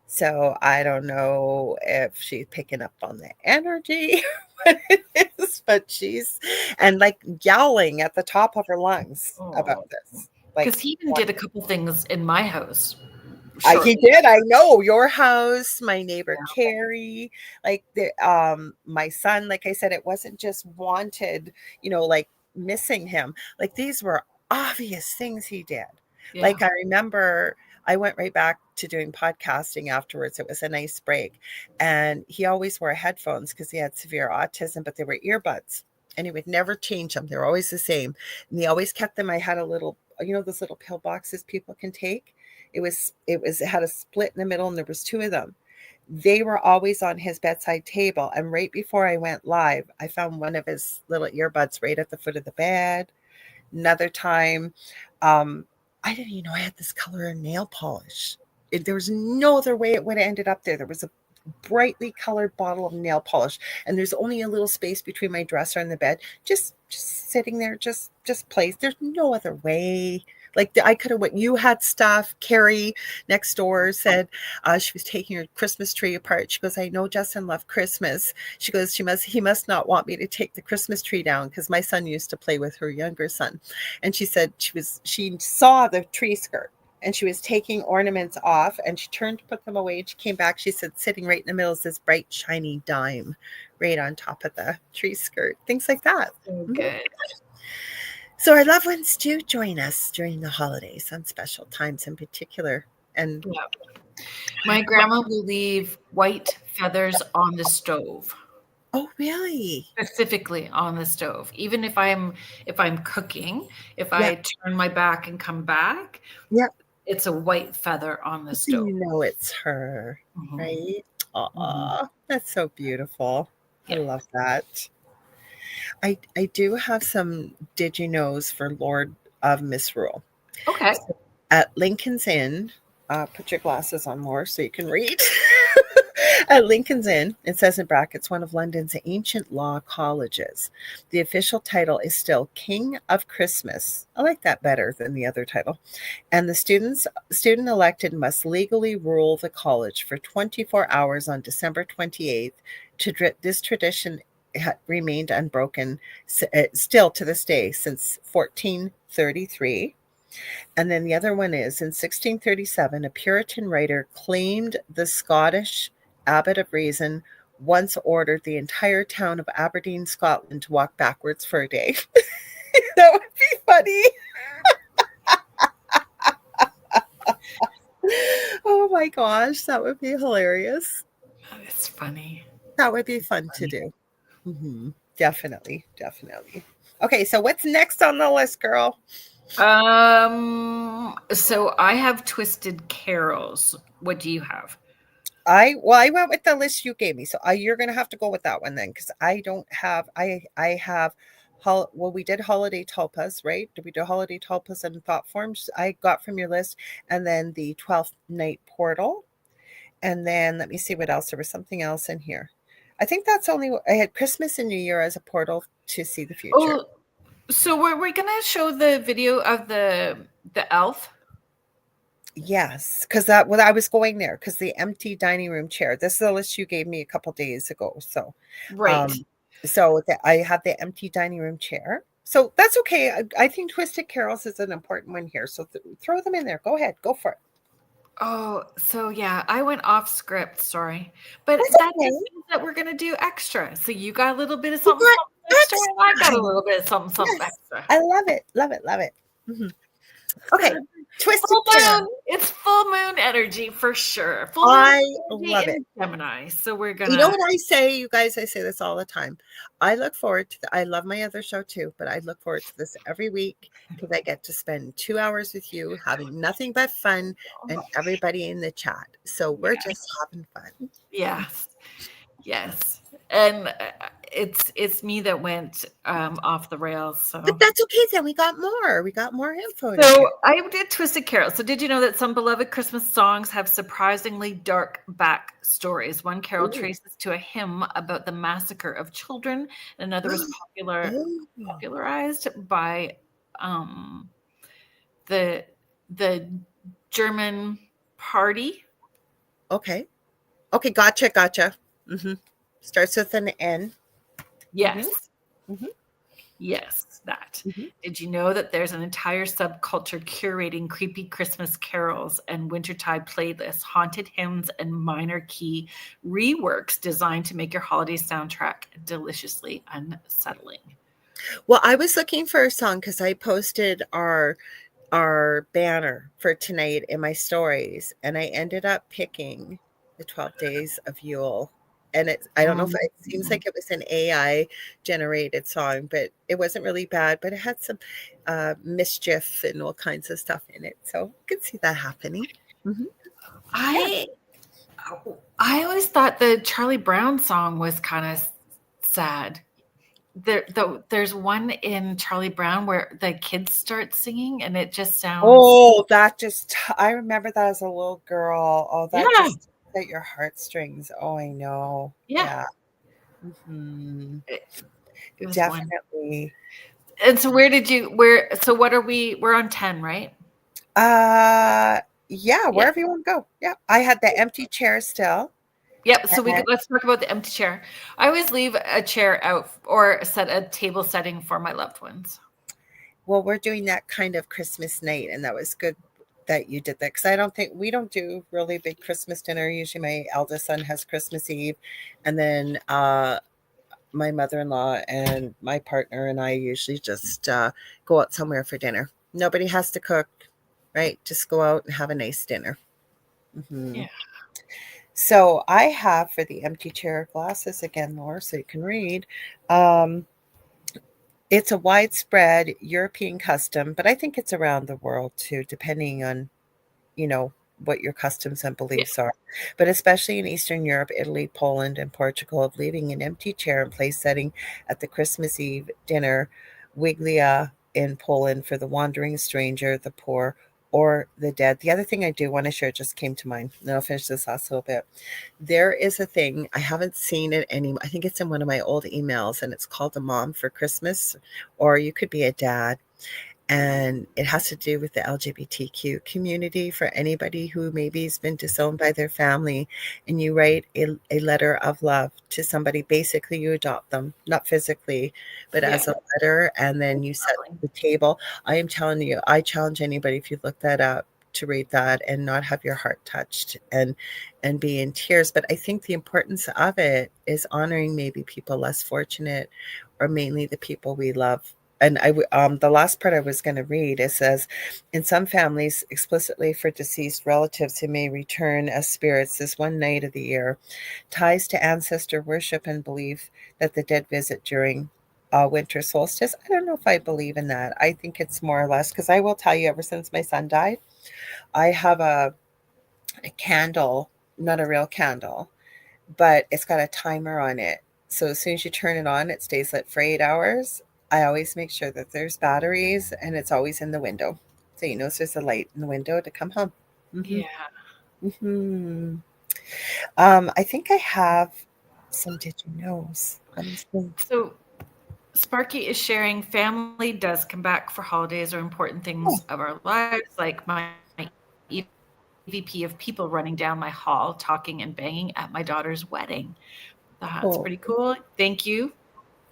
So I don't know if she's picking up on the energy, what it is, but she's and like yowling at the top of her lungs about this.
Because he even did a couple things in my house.
He did. I know your house, my neighbor Carrie, like my son. Like I said, it wasn't just wanted, like missing him. Like these were obvious things he did. Yeah. Like I remember. I went right back to doing podcasting afterwards. It was a nice break. And he always wore headphones because he had severe autism, but they were earbuds and he would never change them. They're always the same. And he always kept them. I had a little, those little pill boxes people can take. It had a split in the middle and there was two of them. They were always on his bedside table. And right before I went live, I found one of his little earbuds right at the foot of the bed. Another time, I didn't even know I had this color of nail polish. There was no other way it would have ended up there. There was a brightly colored bottle of nail polish, and there's only a little space between my dresser and the bed. Just sitting there, just placed. There's no other way. Like I could have you had stuff. Carrie next door said she was taking her Christmas tree apart. She goes, I know Justin loved Christmas. She goes, he must not want me to take the Christmas tree down because my son used to play with her younger son. And she said she saw the tree skirt and she was taking ornaments off and she turned to put them away. And she came back. She said, sitting right in the middle is this bright, shiny dime right on top of the tree skirt. Things like that.
Okay.
So our loved ones do join us during the holidays on special times in particular. And
my grandma will leave white feathers on the stove.
Oh, really?
Specifically on the stove. Even if I'm cooking, if I turn my back and come back, it's a white feather on the stove.
You know it's her, right? Aw, that's so beautiful. I love that. I do have some did you knows for Lord of Misrule.
Okay.
So at Lincoln's Inn, put your glasses on more so you can read. At Lincoln's Inn, it says in brackets, one of London's ancient law colleges. The official title is still King of Christmas. I like that better than the other title. And the student elected must legally rule the college for 24 hours on December 28th. This tradition remained unbroken still to this day since 1433. And then the other one is in 1637, a Puritan writer claimed the Scottish Abbot of Reason once ordered the entire town of Aberdeen, Scotland to walk backwards for a day. That would be funny. Oh my gosh, that would be hilarious.
That's funny.
That would be fun to do. Definitely. Okay, so what's next on the list, girl?
So I have twisted carols. What do you have?
I went with the list you gave me, so you're gonna have to go with that one then, because I don't have. I have. We did holiday tulpas, right? Did we do holiday tulpas and thought forms? I got from your list, and then the 12th night portal, and then let me see what else. There was something else in here. I think that's only. I had Christmas and New Year as a portal to see the future.
Oh, so we're gonna show the video of the elf.
Yes, because that well, I was going there because the empty dining room chair. This is a list you gave me a couple days ago. So,
Right.
um, I have the empty dining room chair. So that's okay. I think Twisted Carols is an important one here. So throw them in there. Go ahead. Go for it.
Oh, so yeah, I went off script, sorry. But
That's
that
okay.
just means that we're gonna do extra. So you got a little bit of
You
something,
got
something extra, and I got a
extra.
little bit of something, something
Yes,
extra.
I love it. Love it. Love it. Mhm. Okay, Twisted
Full
Carol.
moon. It's full moon energy for sure. Full moon
I
energy
love it.
in Gemini. So we're
You know
gonna
what I say, you guys? I say this all the time. I look forward to I love my other show too, but I look forward to this every week because I get to spend 2 hours with you having nothing but fun and everybody in the chat. So we're just having fun.
yes. Yes. And it's me that went off the rails. So
But that's okay then. We got more. We got more info to
So
share.
I did Twisted Carol. So did you know that some beloved Christmas songs have surprisingly dark back stories? One carol
Ooh.
traces to a hymn about the massacre of children, and another was
Ooh.
popularized by um, the the German party.
Okay. Okay, gotcha. Hmm. Starts with an N.
Yes.
Mhm.
Yes, that.
Mhm.
Did you know that there's an entire subculture curating creepy Christmas carols and wintertide playlists, haunted hymns, and minor key reworks designed to make your holiday soundtrack deliciously unsettling?
Well, I was looking for a song because I posted our banner for tonight in my stories, and I ended up picking the 12 Days of Yule. And I don't know if it seems like it was an AI generated song, but it wasn't really bad, but it had some mischief and all kinds of stuff in it. So I could see that happening. Mhm.
I I always thought the Charlie Brown song was kind of sad. There's one in Charlie Brown where the kids start singing and it just sounds
Oh, I remember that as a little girl. Oh, that
yeah,
just at your heartstrings. Oh, I know.
yeah.
Yeah. Mhm.
It was one.
Definitely.
And so so what are we're on 10, right?
Yeah,
Yeah.
wherever you want to go. Yeah. I had the empty chair still.
Yep. So
And
let's talk about the empty chair. I always leave a chair out or set a table setting for my loved ones.
well, we're doing that kind of Christmas night, and that was good that you did that because I don't think we don't do really big Christmas dinner. Usually my eldest son has Christmas Eve, and then my mother-in-law and my partner and I usually just go out somewhere for dinner. Nobody has to cook, right? Just go out and have a nice dinner. Hmm.
Yeah.
So I have for the empty chair glasses again, Laura, so you can read. Um, it's a widespread European custom, but I think it's around the world too, depending on, you know, what your customs and
Yeah.
beliefs are. But especially in Eastern Europe, Italy, Poland, and Portugal, of leaving an empty chair in place setting at the Christmas Eve dinner, Wiglia in Poland for the wandering stranger, the poor, or the dead. The other thing I do want to share just came to mind, and I'll finish this last little bit. There is a thing, I haven't seen it I think it's in one of my old emails, and it's called a mom for Christmas, or you could be a dad, and it has to do with the LGBTQ community for anybody who maybe has been disowned by their family. And you write a letter of love to somebody. Basically, you adopt them, not physically, but
Yeah.
as a letter, and then you set the table. I am telling you, I challenge anybody, if you look that up, to read that and not have your heart touched and be in tears. But I think the importance of it is honoring maybe people less fortunate, or mainly the people we love. And the last part I was going to read, it says, in some families, explicitly for deceased relatives who may return as spirits this one night of the year, ties to ancestor worship and belief that the dead visit during winter solstice. I don't know if I believe in that. I think it's more or less, because I will tell you, ever since my son died, I have a candle, not a real candle, but it's got a timer on it. So as soon as you turn it on, it stays lit for 8 hours. I always make sure that there's batteries, and it's always in the window. So you know, so there's a light in the window to come home. Hmm.
Yeah.
Hmm. I think I have some did you knows. Let me see.
So Sparky is sharing family does come back for holidays or important
Oh,
things of our lives, like my VP of people running down my hall, talking and banging at my daughter's wedding. That's pretty cool. Thank you.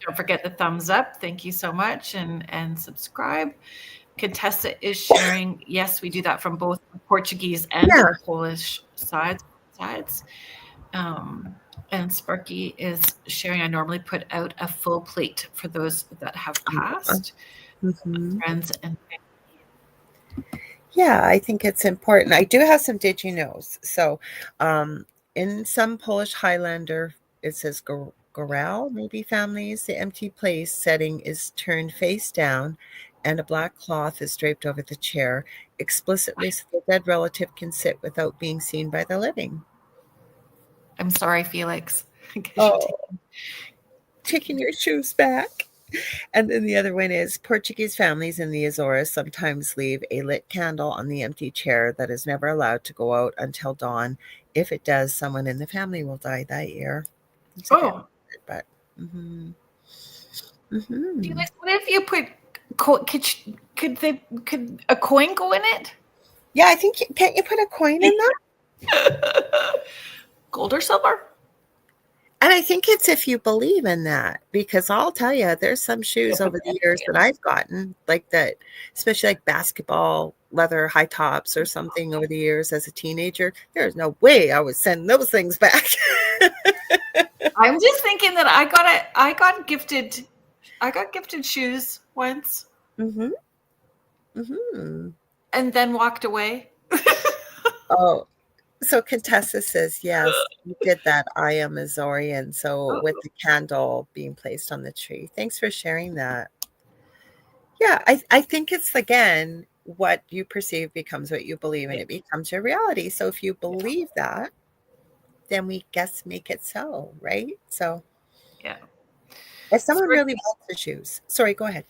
Don't forget the thumbs up. Thank you so much. And subscribe. Contessa is sharing. Yes, we do that from both the Portuguese and the Polish sides. And Sparky is sharing. I normally put out a full plate for those that have passed. Friends and family.
Yeah, I think it's important. I do have some did you knows. So in some Polish Highlander, it says Goral, maybe families, the empty place setting is turned face down and a black cloth is draped over the chair, explicitly so the dead relative can sit without being seen by the living.
I'm sorry, Felix.
Taking your shoes back. And then the other one is Portuguese families in the Azores sometimes leave a lit candle on the empty chair that is never allowed to go out until dawn. If it does, someone in the family will die that year. But
Felix, what if you put could a coin go in it?
Yeah, I think can't you put a coin in that?
Gold or silver?
And I think it's if you believe in that, because I'll tell you, there's some shoes over the years that I've gotten like that, especially like basketball leather high tops or something over the years as a teenager. There's no way I would send those things back.
I'm just thinking that I got gifted shoes once. And then walked away.
So Contessa says, yes, you did that. I am Azorian. So with the candle being placed on the tree. Thanks for sharing that. Yeah, I think it's, again, what you perceive becomes what you believe, and it becomes your reality. So if you believe that, then we make it so, right? So
yeah.
If someone really wants the shoes. Sorry, go ahead.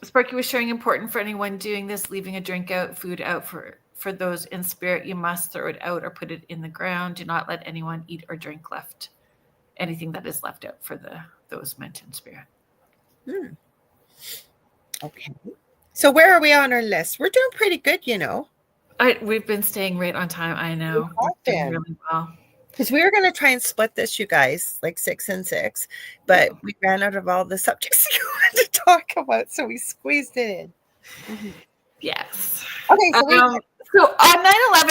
Sparky was sharing, important for anyone doing this, leaving a drink out, food out for those in spirit. You must throw it out or put it in the ground. Do not let anyone eat or drink anything that is left out for those meant in spirit.
Okay. So where are we on our list? We're doing pretty good, you know.
We've been staying right on time. I know. We're doing really well.
Because we were going to try and split this, you guys, like 6 and 6, but we ran out of all the subjects you wanted to talk about, so we squeezed it in.
Yes.
Okay.
So on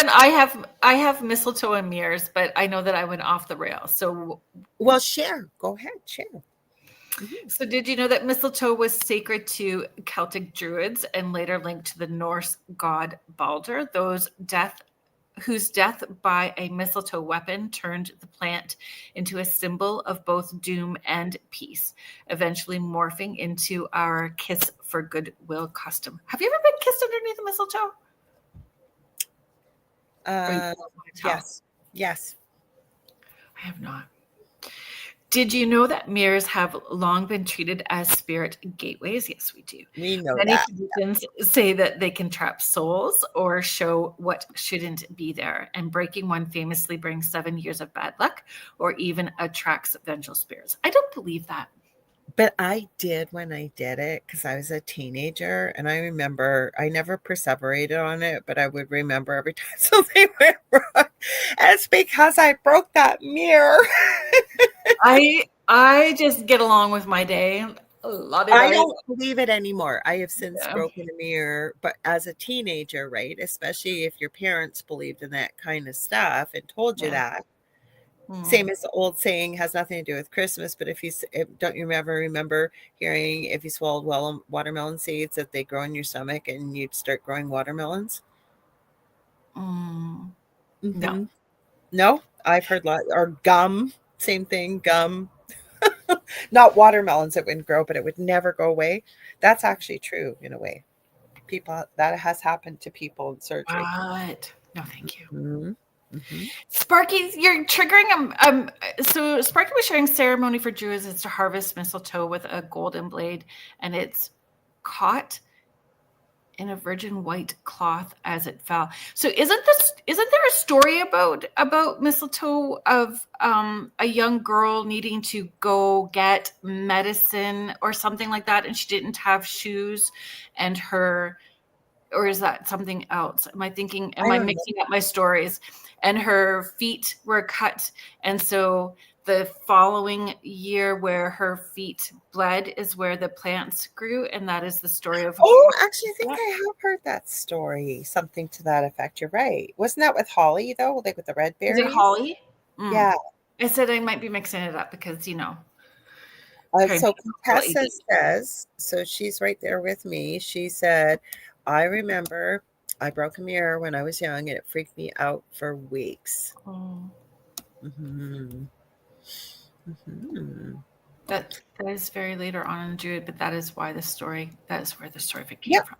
9/11, I have mistletoe and mirrors, but I know that I went off the rails. So,
well, share. Go ahead, share.
So did you know that mistletoe was sacred to Celtic Druids and later linked to the Norse god Balder, whose death by a mistletoe weapon turned the plant into a symbol of both doom and peace, eventually morphing into our kiss for goodwill custom. Have you ever been kissed underneath a mistletoe?
Yes.
I have not. Did you know that mirrors have long been treated as spirit gateways? Yes, we do.
We know
Many
that.
traditions say that they can trap souls or show what shouldn't be there. And breaking one famously brings 7 years of bad luck or even attracts vengeful spirits. I don't believe that.
But I did when I did it because I was a teenager, and I remember I never perseverated on it, but I would remember every time something went wrong. And it's because I broke that mirror.
I just get along with my day.
I don't believe it anymore. I have since broken a mirror, but as a teenager, right? Especially if your parents believed in that kind of stuff and told you that. Same as the old saying, has nothing to do with Christmas, but don't you ever remember hearing if you swallowed watermelon seeds that they grow in your stomach and you'd start growing watermelons? No, I've heard or gum, same thing, gum. Not watermelons that wouldn't grow, but it would never go away. That's actually true in a way. People, that has happened to people in surgery.
What? No, thank you.
Sparky, you're triggering so Sparky was sharing ceremony for Druids is to harvest mistletoe with a golden blade, and it's caught in a virgin white cloth as it fell. So isn't there a story about mistletoe of a young girl needing to go get medicine or something like that, and she didn't have shoes, and her or is that something else? Am I thinking, am
I
I
don't know.
mixing up my stories? And her feet were cut. And so the following year where her feet bled is where the plants grew. And that is the story of.
Oh, actually, I think I have heard that story. Something to that effect. You're right. Wasn't that with Holly, though? Like with the red
Is it
berries?
Holly? Mm.
Yeah.
I said I might be mixing it up because,
So Contessa says, so she's right there with me. She said, I remember I broke a mirror when I was young and it freaked me out for weeks.
Oh.
Mm-hmm. Mm-hmm.
That is very later on in Jude, but that is why that is where the story came
Yep.
from.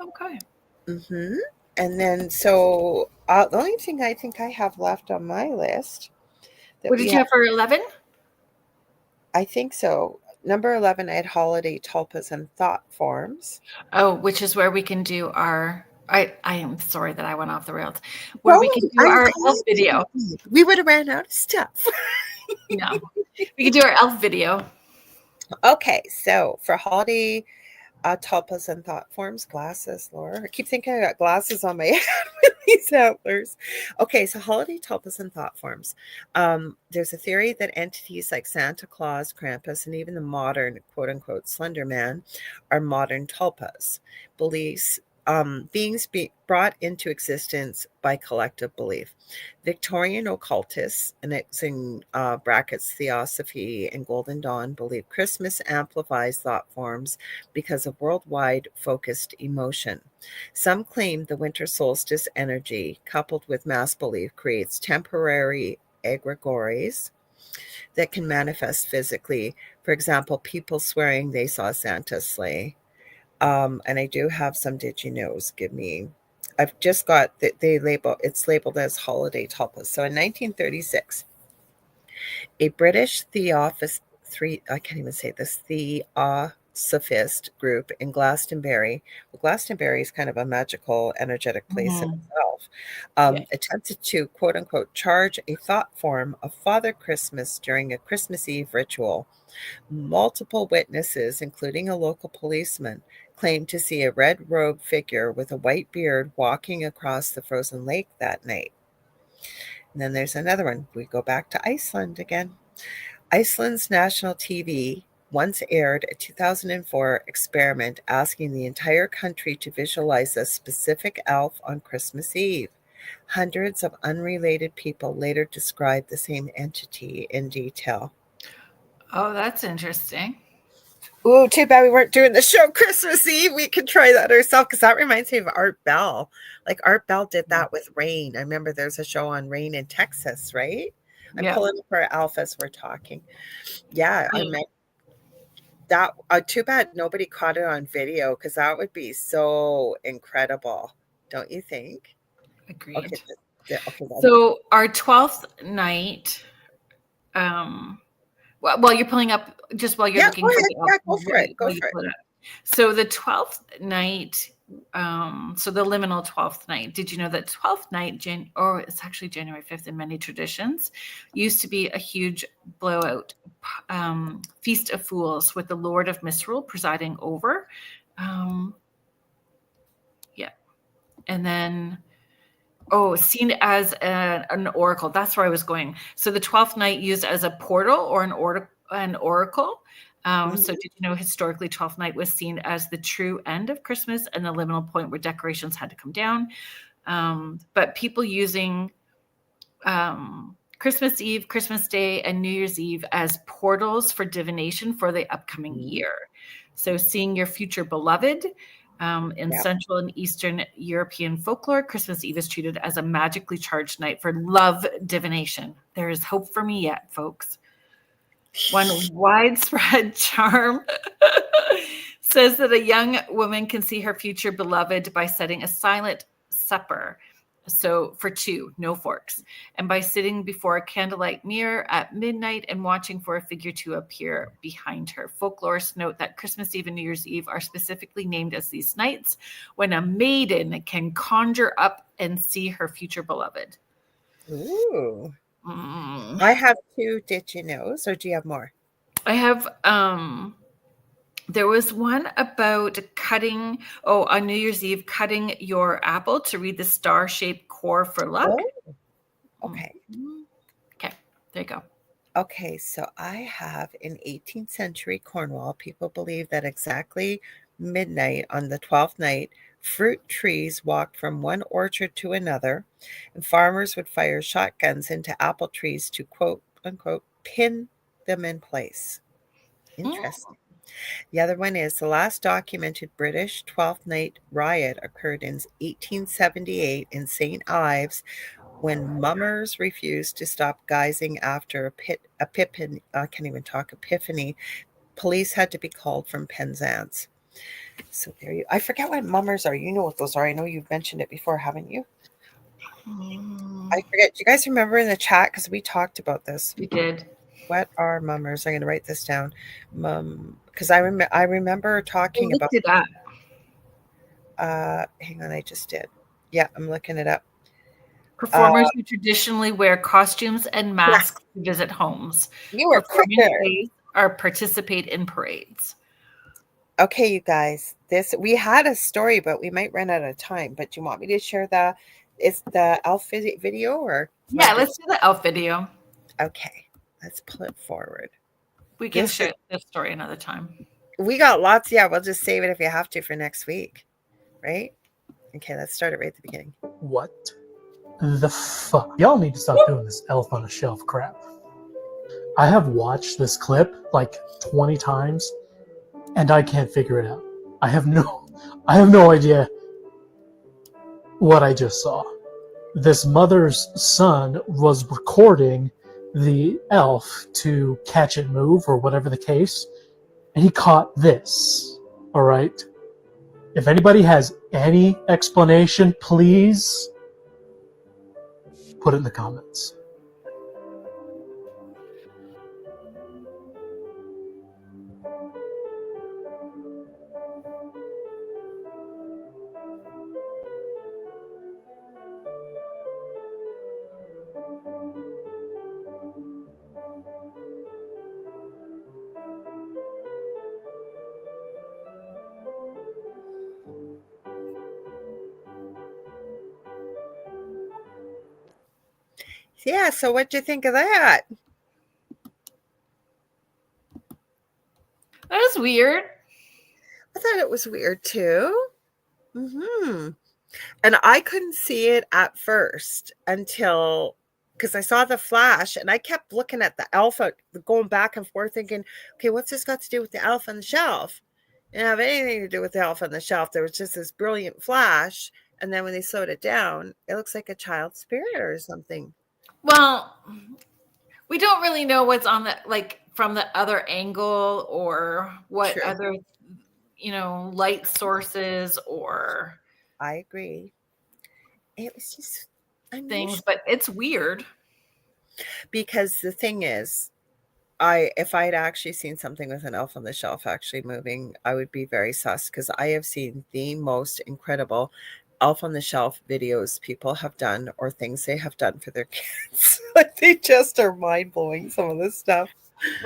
Okay.
Mm-hmm. And then, so the only thing I think I have left on my list.
What did you have for 11?
I think so. Number 11, I had holiday tulpas and thought forms.
Oh, which is where we can do our. I am sorry that I went off the rails. Where we can do our elf video.
We would have ran out of stuff.
No, we can do our elf video.
Okay, so for holiday tulpas and thought forms, glasses, Laura. I keep thinking I got glasses on my head with these antlers. Okay, so holiday tulpas and thought forms. There's a theory that entities like Santa Claus, Krampus, and even the modern quote-unquote Slender Man are modern tulpas. Beliefs, beings brought into existence by collective belief. Victorian occultists, and it's in brackets Theosophy and Golden Dawn, believe Christmas amplifies thought forms because of worldwide focused emotion. Some claim the winter solstice energy, coupled with mass belief, creates temporary egregores that can manifest physically. For example, people swearing they saw Santa's sleigh. And I do have some did you knows. I've just got that it's labeled as holiday tulpas. So in 1936, a British theosophist group in Glastonbury. Well, Glastonbury is kind of a magical, energetic place in itself. Attempted to, quote unquote, charge a thought form of Father Christmas during a Christmas Eve ritual. Multiple witnesses, including a local policeman, claimed to see a red-robed figure with a white beard walking across the frozen lake that night. And then there's another one. We go back to Iceland again. Iceland's national TV once aired a 2004 experiment asking the entire country to visualize a specific elf on Christmas Eve. Hundreds of unrelated people later described the same entity in detail.
Oh, that's interesting.
Ooh, too bad we weren't doing the show Christmas Eve. We could try that ourselves because that reminds me of Art Bell. Like Art Bell did that with rain. I remember there's a show on rain in Texas, right? I'm pulling up our alphas. We're talking. Yeah, I meant that. Too bad nobody caught it on video because that would be so incredible, don't you think?
Agreed.
Okay,
so our 12th night. Well, you're pulling up just while you're looking.
Go for it.
So the 12th night, so the liminal 12th night. Did you know that 12th night, it's actually January 5th in many traditions, used to be a huge blowout feast of fools with the Lord of Misrule presiding over. And then. Oh, seen as an oracle. That's where I was going. So the 12th night used as a portal or an oracle. So did you know historically 12th night was seen as the true end of Christmas and the liminal point where decorations had to come down. But people using Christmas Eve, Christmas Day, and New Year's Eve as portals for divination for the upcoming year. So seeing your future beloved. In Central and Eastern European folklore, Christmas Eve is treated as a magically charged night for love divination. There is hope for me yet, folks. One widespread charm says that a young woman can see her future beloved by setting a silent supper. So for two, no forks. And by sitting before a candlelight mirror at midnight and watching for a figure to appear behind her. Folklorists note that Christmas Eve and New Year's Eve are specifically named as these nights when a maiden can conjure up and see her future beloved.
Ooh. I have two did you knows, or do you have more?
I have There was one about on New Year's Eve, cutting your apple to read the star-shaped core for luck.
Oh, okay.
Okay, there you go.
Okay, so I have in 18th century Cornwall, people believe that exactly midnight on the 12th night, fruit trees walked from one orchard to another, and farmers would fire shotguns into apple trees to quote unquote pin them in place. Interesting. The other one is the last documented British 12th night riot occurred in 1878 in St. Ives when mummers refused to stop guising after epiphany. Police had to be called from Penzance. So there you. I forget what mummers are. You know what those are. I know you've mentioned it before, haven't you? I forget. Do you guys remember in the chat? Because we talked about this.
We did.
What are mummers? I'm going to write this down. Because I remember talking about.
Looked it up.
Hang on, I just did. Yeah, I'm looking it up.
Performers who traditionally wear costumes and masks to visit homes.
You were quicker.
Or participate in parades.
Okay, you guys. We had a story, but we might run out of time. But do you want me to share the elf video or?
Yeah, let's do the elf video.
Okay, let's pull it forward.
We can share this story another time.
We got lots. Yeah, we'll just save it if you have to for next week, right? Okay, let's start it right at the beginning.
What the fuck? Y'all need to stop doing this elf on a shelf crap. I have watched this clip like 20 times and I can't figure it out. I have no idea what I just saw. This mother's son was recording the elf to catch it move or whatever the case, and he caught this. All right. If anybody has any explanation, please put it in the comments.
Yeah, so what'd you think of that?
That was weird.
I thought it was weird too. And I couldn't see it at first until, because I saw the flash and I kept looking at the elf, going back and forth thinking, okay, what's this got to do with the elf on the shelf? It didn't have anything to do with the elf on the shelf. There was just this brilliant flash. And then when they slowed it down, it looks like a child spirit or something.
Well, we don't really know what's on the, like, from the other angle or what other, light sources or.
I agree. It was just
things, but it's weird.
Because the thing is, if I'd actually seen something with an elf on the shelf actually moving, I would be very sus, because I have seen the most incredible elf on the shelf videos people have done or things they have done for their kids. Like, they just are mind-blowing, some of this stuff.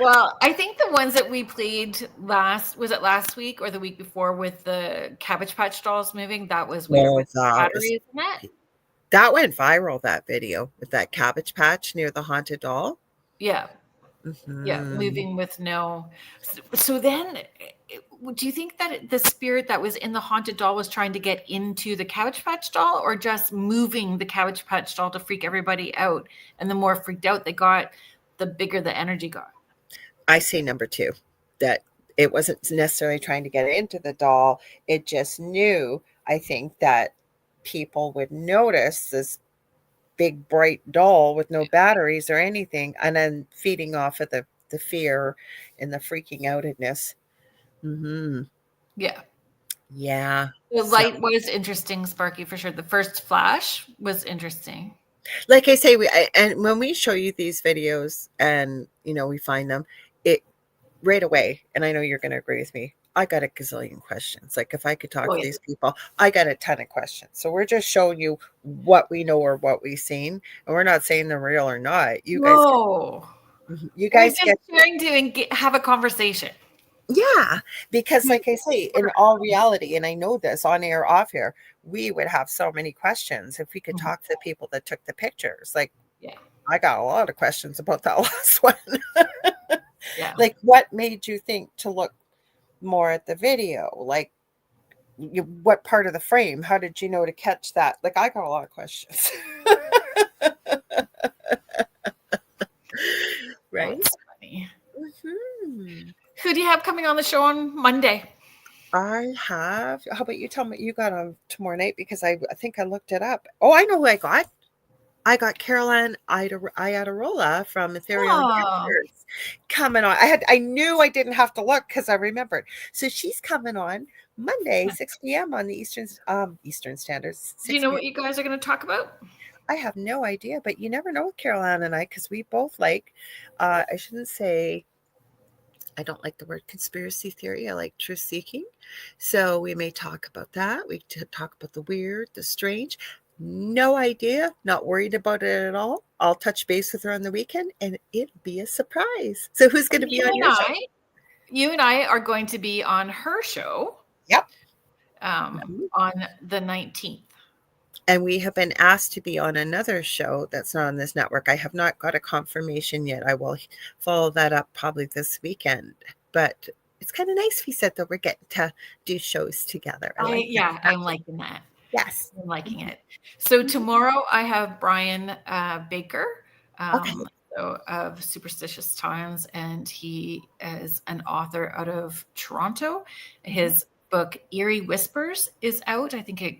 Well, I think the ones that we played last week or the week before with the Cabbage Patch dolls moving, that was weird with batteries in it.
That went viral, that video with that Cabbage Patch near the haunted doll.
Yeah. Yeah, moving with no. So then, do you think that the spirit that was in the haunted doll was trying to get into the Cabbage Patch doll, or just moving the Cabbage Patch doll to freak everybody out? And the more freaked out they got, the bigger the energy got.
I say number two, that it wasn't necessarily trying to get into the doll. It just knew, I think, that people would notice this big bright doll with no batteries or anything, and then feeding off of the fear and the freaking outedness. Yeah.
The light was interesting, Sparky, for sure. The first flash was interesting.
Like I say, and when we show you these videos and we find them, it right away, and I know you're going to agree with me, I got a gazillion questions. Like, if I could talk to these people, I got a ton of questions. So we're just showing you what we know or what we've seen, and we're not saying they're real or not. You guys,
we're just trying to have a conversation.
Yeah, because like I say, in all reality, and I know this on air, off air, we would have so many questions if we could talk to the people that took the pictures. Like,
Yeah.
I got a lot of questions about that last one.
Yeah.
Like, what made you think to look more at the video? Like, what part of the frame? How did you know to catch that? Like, I got a lot of questions. Right?
That's funny.
Mm-hmm.
Who do you have coming on the show on Monday?
I have. How about you tell me what you got on tomorrow night? Because I think I looked it up. Oh, I know who I got. I got Kerrilynn Lorilei from Ethereal
Oh.
Adventures coming on. I knew I didn't have to look because I remembered. So she's coming on Monday, 6 p.m. on the Eastern Standard.
Do you know what you guys are going to talk about?
I have no idea, but you never know with Kerrilynn and I, because we both like, I shouldn't say, I don't like the word conspiracy theory. I like truth seeking. So we may talk about that. We talk about the weird, the strange. No idea. Not worried about it at all. I'll touch base with her on the weekend and it'll be a surprise. So who's going to be on your show?
You and I are going to be on her show.
Yep.
On the 19th.
And we have been asked to be on another show that's not on this network. I have not got a confirmation yet. I will follow that up probably this weekend. But it's kind of nice, we said, that we're getting to do shows together.
I'm liking that.
Yes.
I'm liking it. So tomorrow I have Brian Baker of Superstitious Times, and he is an author out of Toronto. His book Eerie Whispers is out. I think it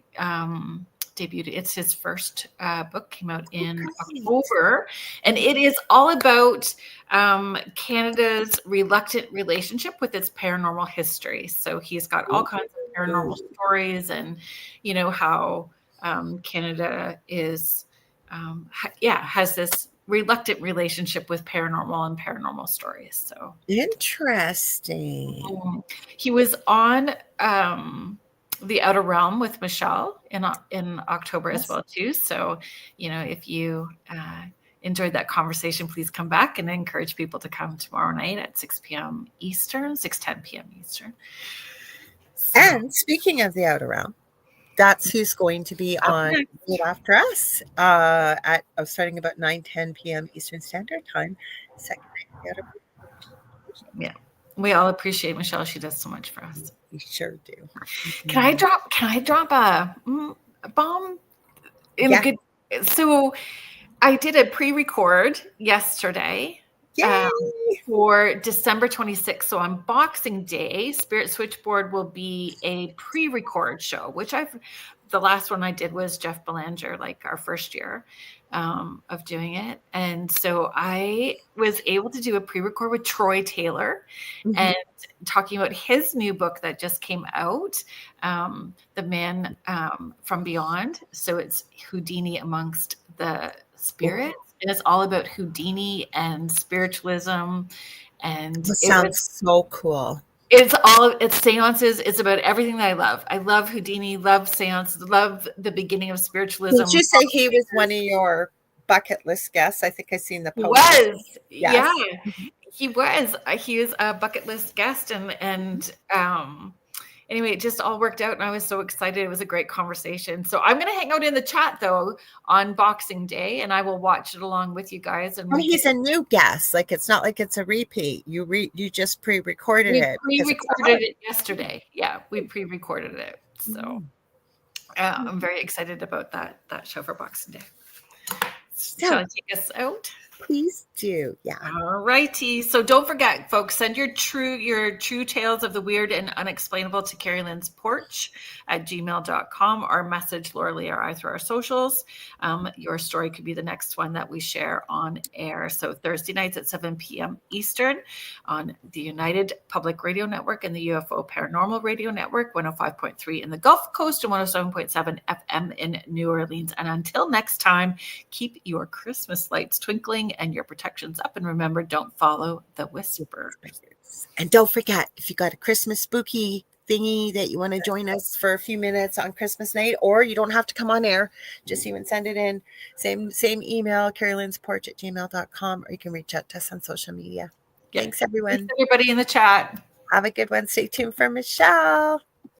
debuted. It's his first book, came out in October, and it is all about Canada's reluctant relationship with its paranormal history. So he's got all kinds of paranormal stories, and how Canada is has this reluctant relationship with paranormal and paranormal stories. So
interesting.
He was on The Outer Realm with Michelle in October as well too. So if you enjoyed that conversation, please come back, and I encourage people to come tomorrow night at 6 p.m. Eastern, 6:10 p.m. Eastern. So,
and speaking of The Outer Realm, that's who's going to be on after us starting about 9:10 p.m. Eastern Standard Time. Second night.
Yeah, we all appreciate Michelle. She does so much for us.
We sure do.
Can I drop a bomb? So I did a pre-record yesterday. For December 26th. So on Boxing Day, Spirit Switchboard will be a pre-record show, which the last one I did was Jeff Belanger, like our first year of doing it. And so I was able to do a pre-record with Troy Taylor and talking about his new book that just came out, The Man from Beyond. So it's Houdini Amongst the Spirits. And it's all about Houdini and spiritualism, and
it sounds so cool.
It's seances. It's about everything that I love. I love Houdini, love seances, love the beginning of spiritualism.
Did you say he was one of your bucket list guests? I think I seen the post.
Was yes. Yeah, he was. He was a bucket list guest, and anyway, it just all worked out, and I was so excited. It was a great conversation. So I'm going to hang out in the chat, though, on Boxing Day, and I will watch it along with you guys. And
he's a new guest. Like, it's not like it's a repeat. You just pre-recorded it.
We pre-recorded it yesterday. Yeah, we pre-recorded it. So I'm very excited about that show for Boxing Day. Shall I take us out?
Please do. Yeah.
All righty. So don't forget, folks, send your true tales of the weird and unexplainable to Kerrilynn's porch at gmail.com, or message Lorilei or I through our socials. Your story could be the next one that we share on air. So Thursday nights at 7 p.m. Eastern on the United Public Radio Network and the UFO Paranormal Radio Network, 105.3 in the Gulf Coast and 107.7 FM in New Orleans. And until next time, keep your Christmas lights twinkling and your protections up, and remember, don't follow the whispers.
And don't forget, if you got a Christmas spooky thingy that you want to join us for a few minutes on Christmas night, or you don't have to come on air, just even send it in. Same email, kerrylynsporch@gmail.com, or you can reach out to us on social media. Thanks, everyone.
Thanks, everybody in the chat.
Have a good one. Stay tuned for Michelle.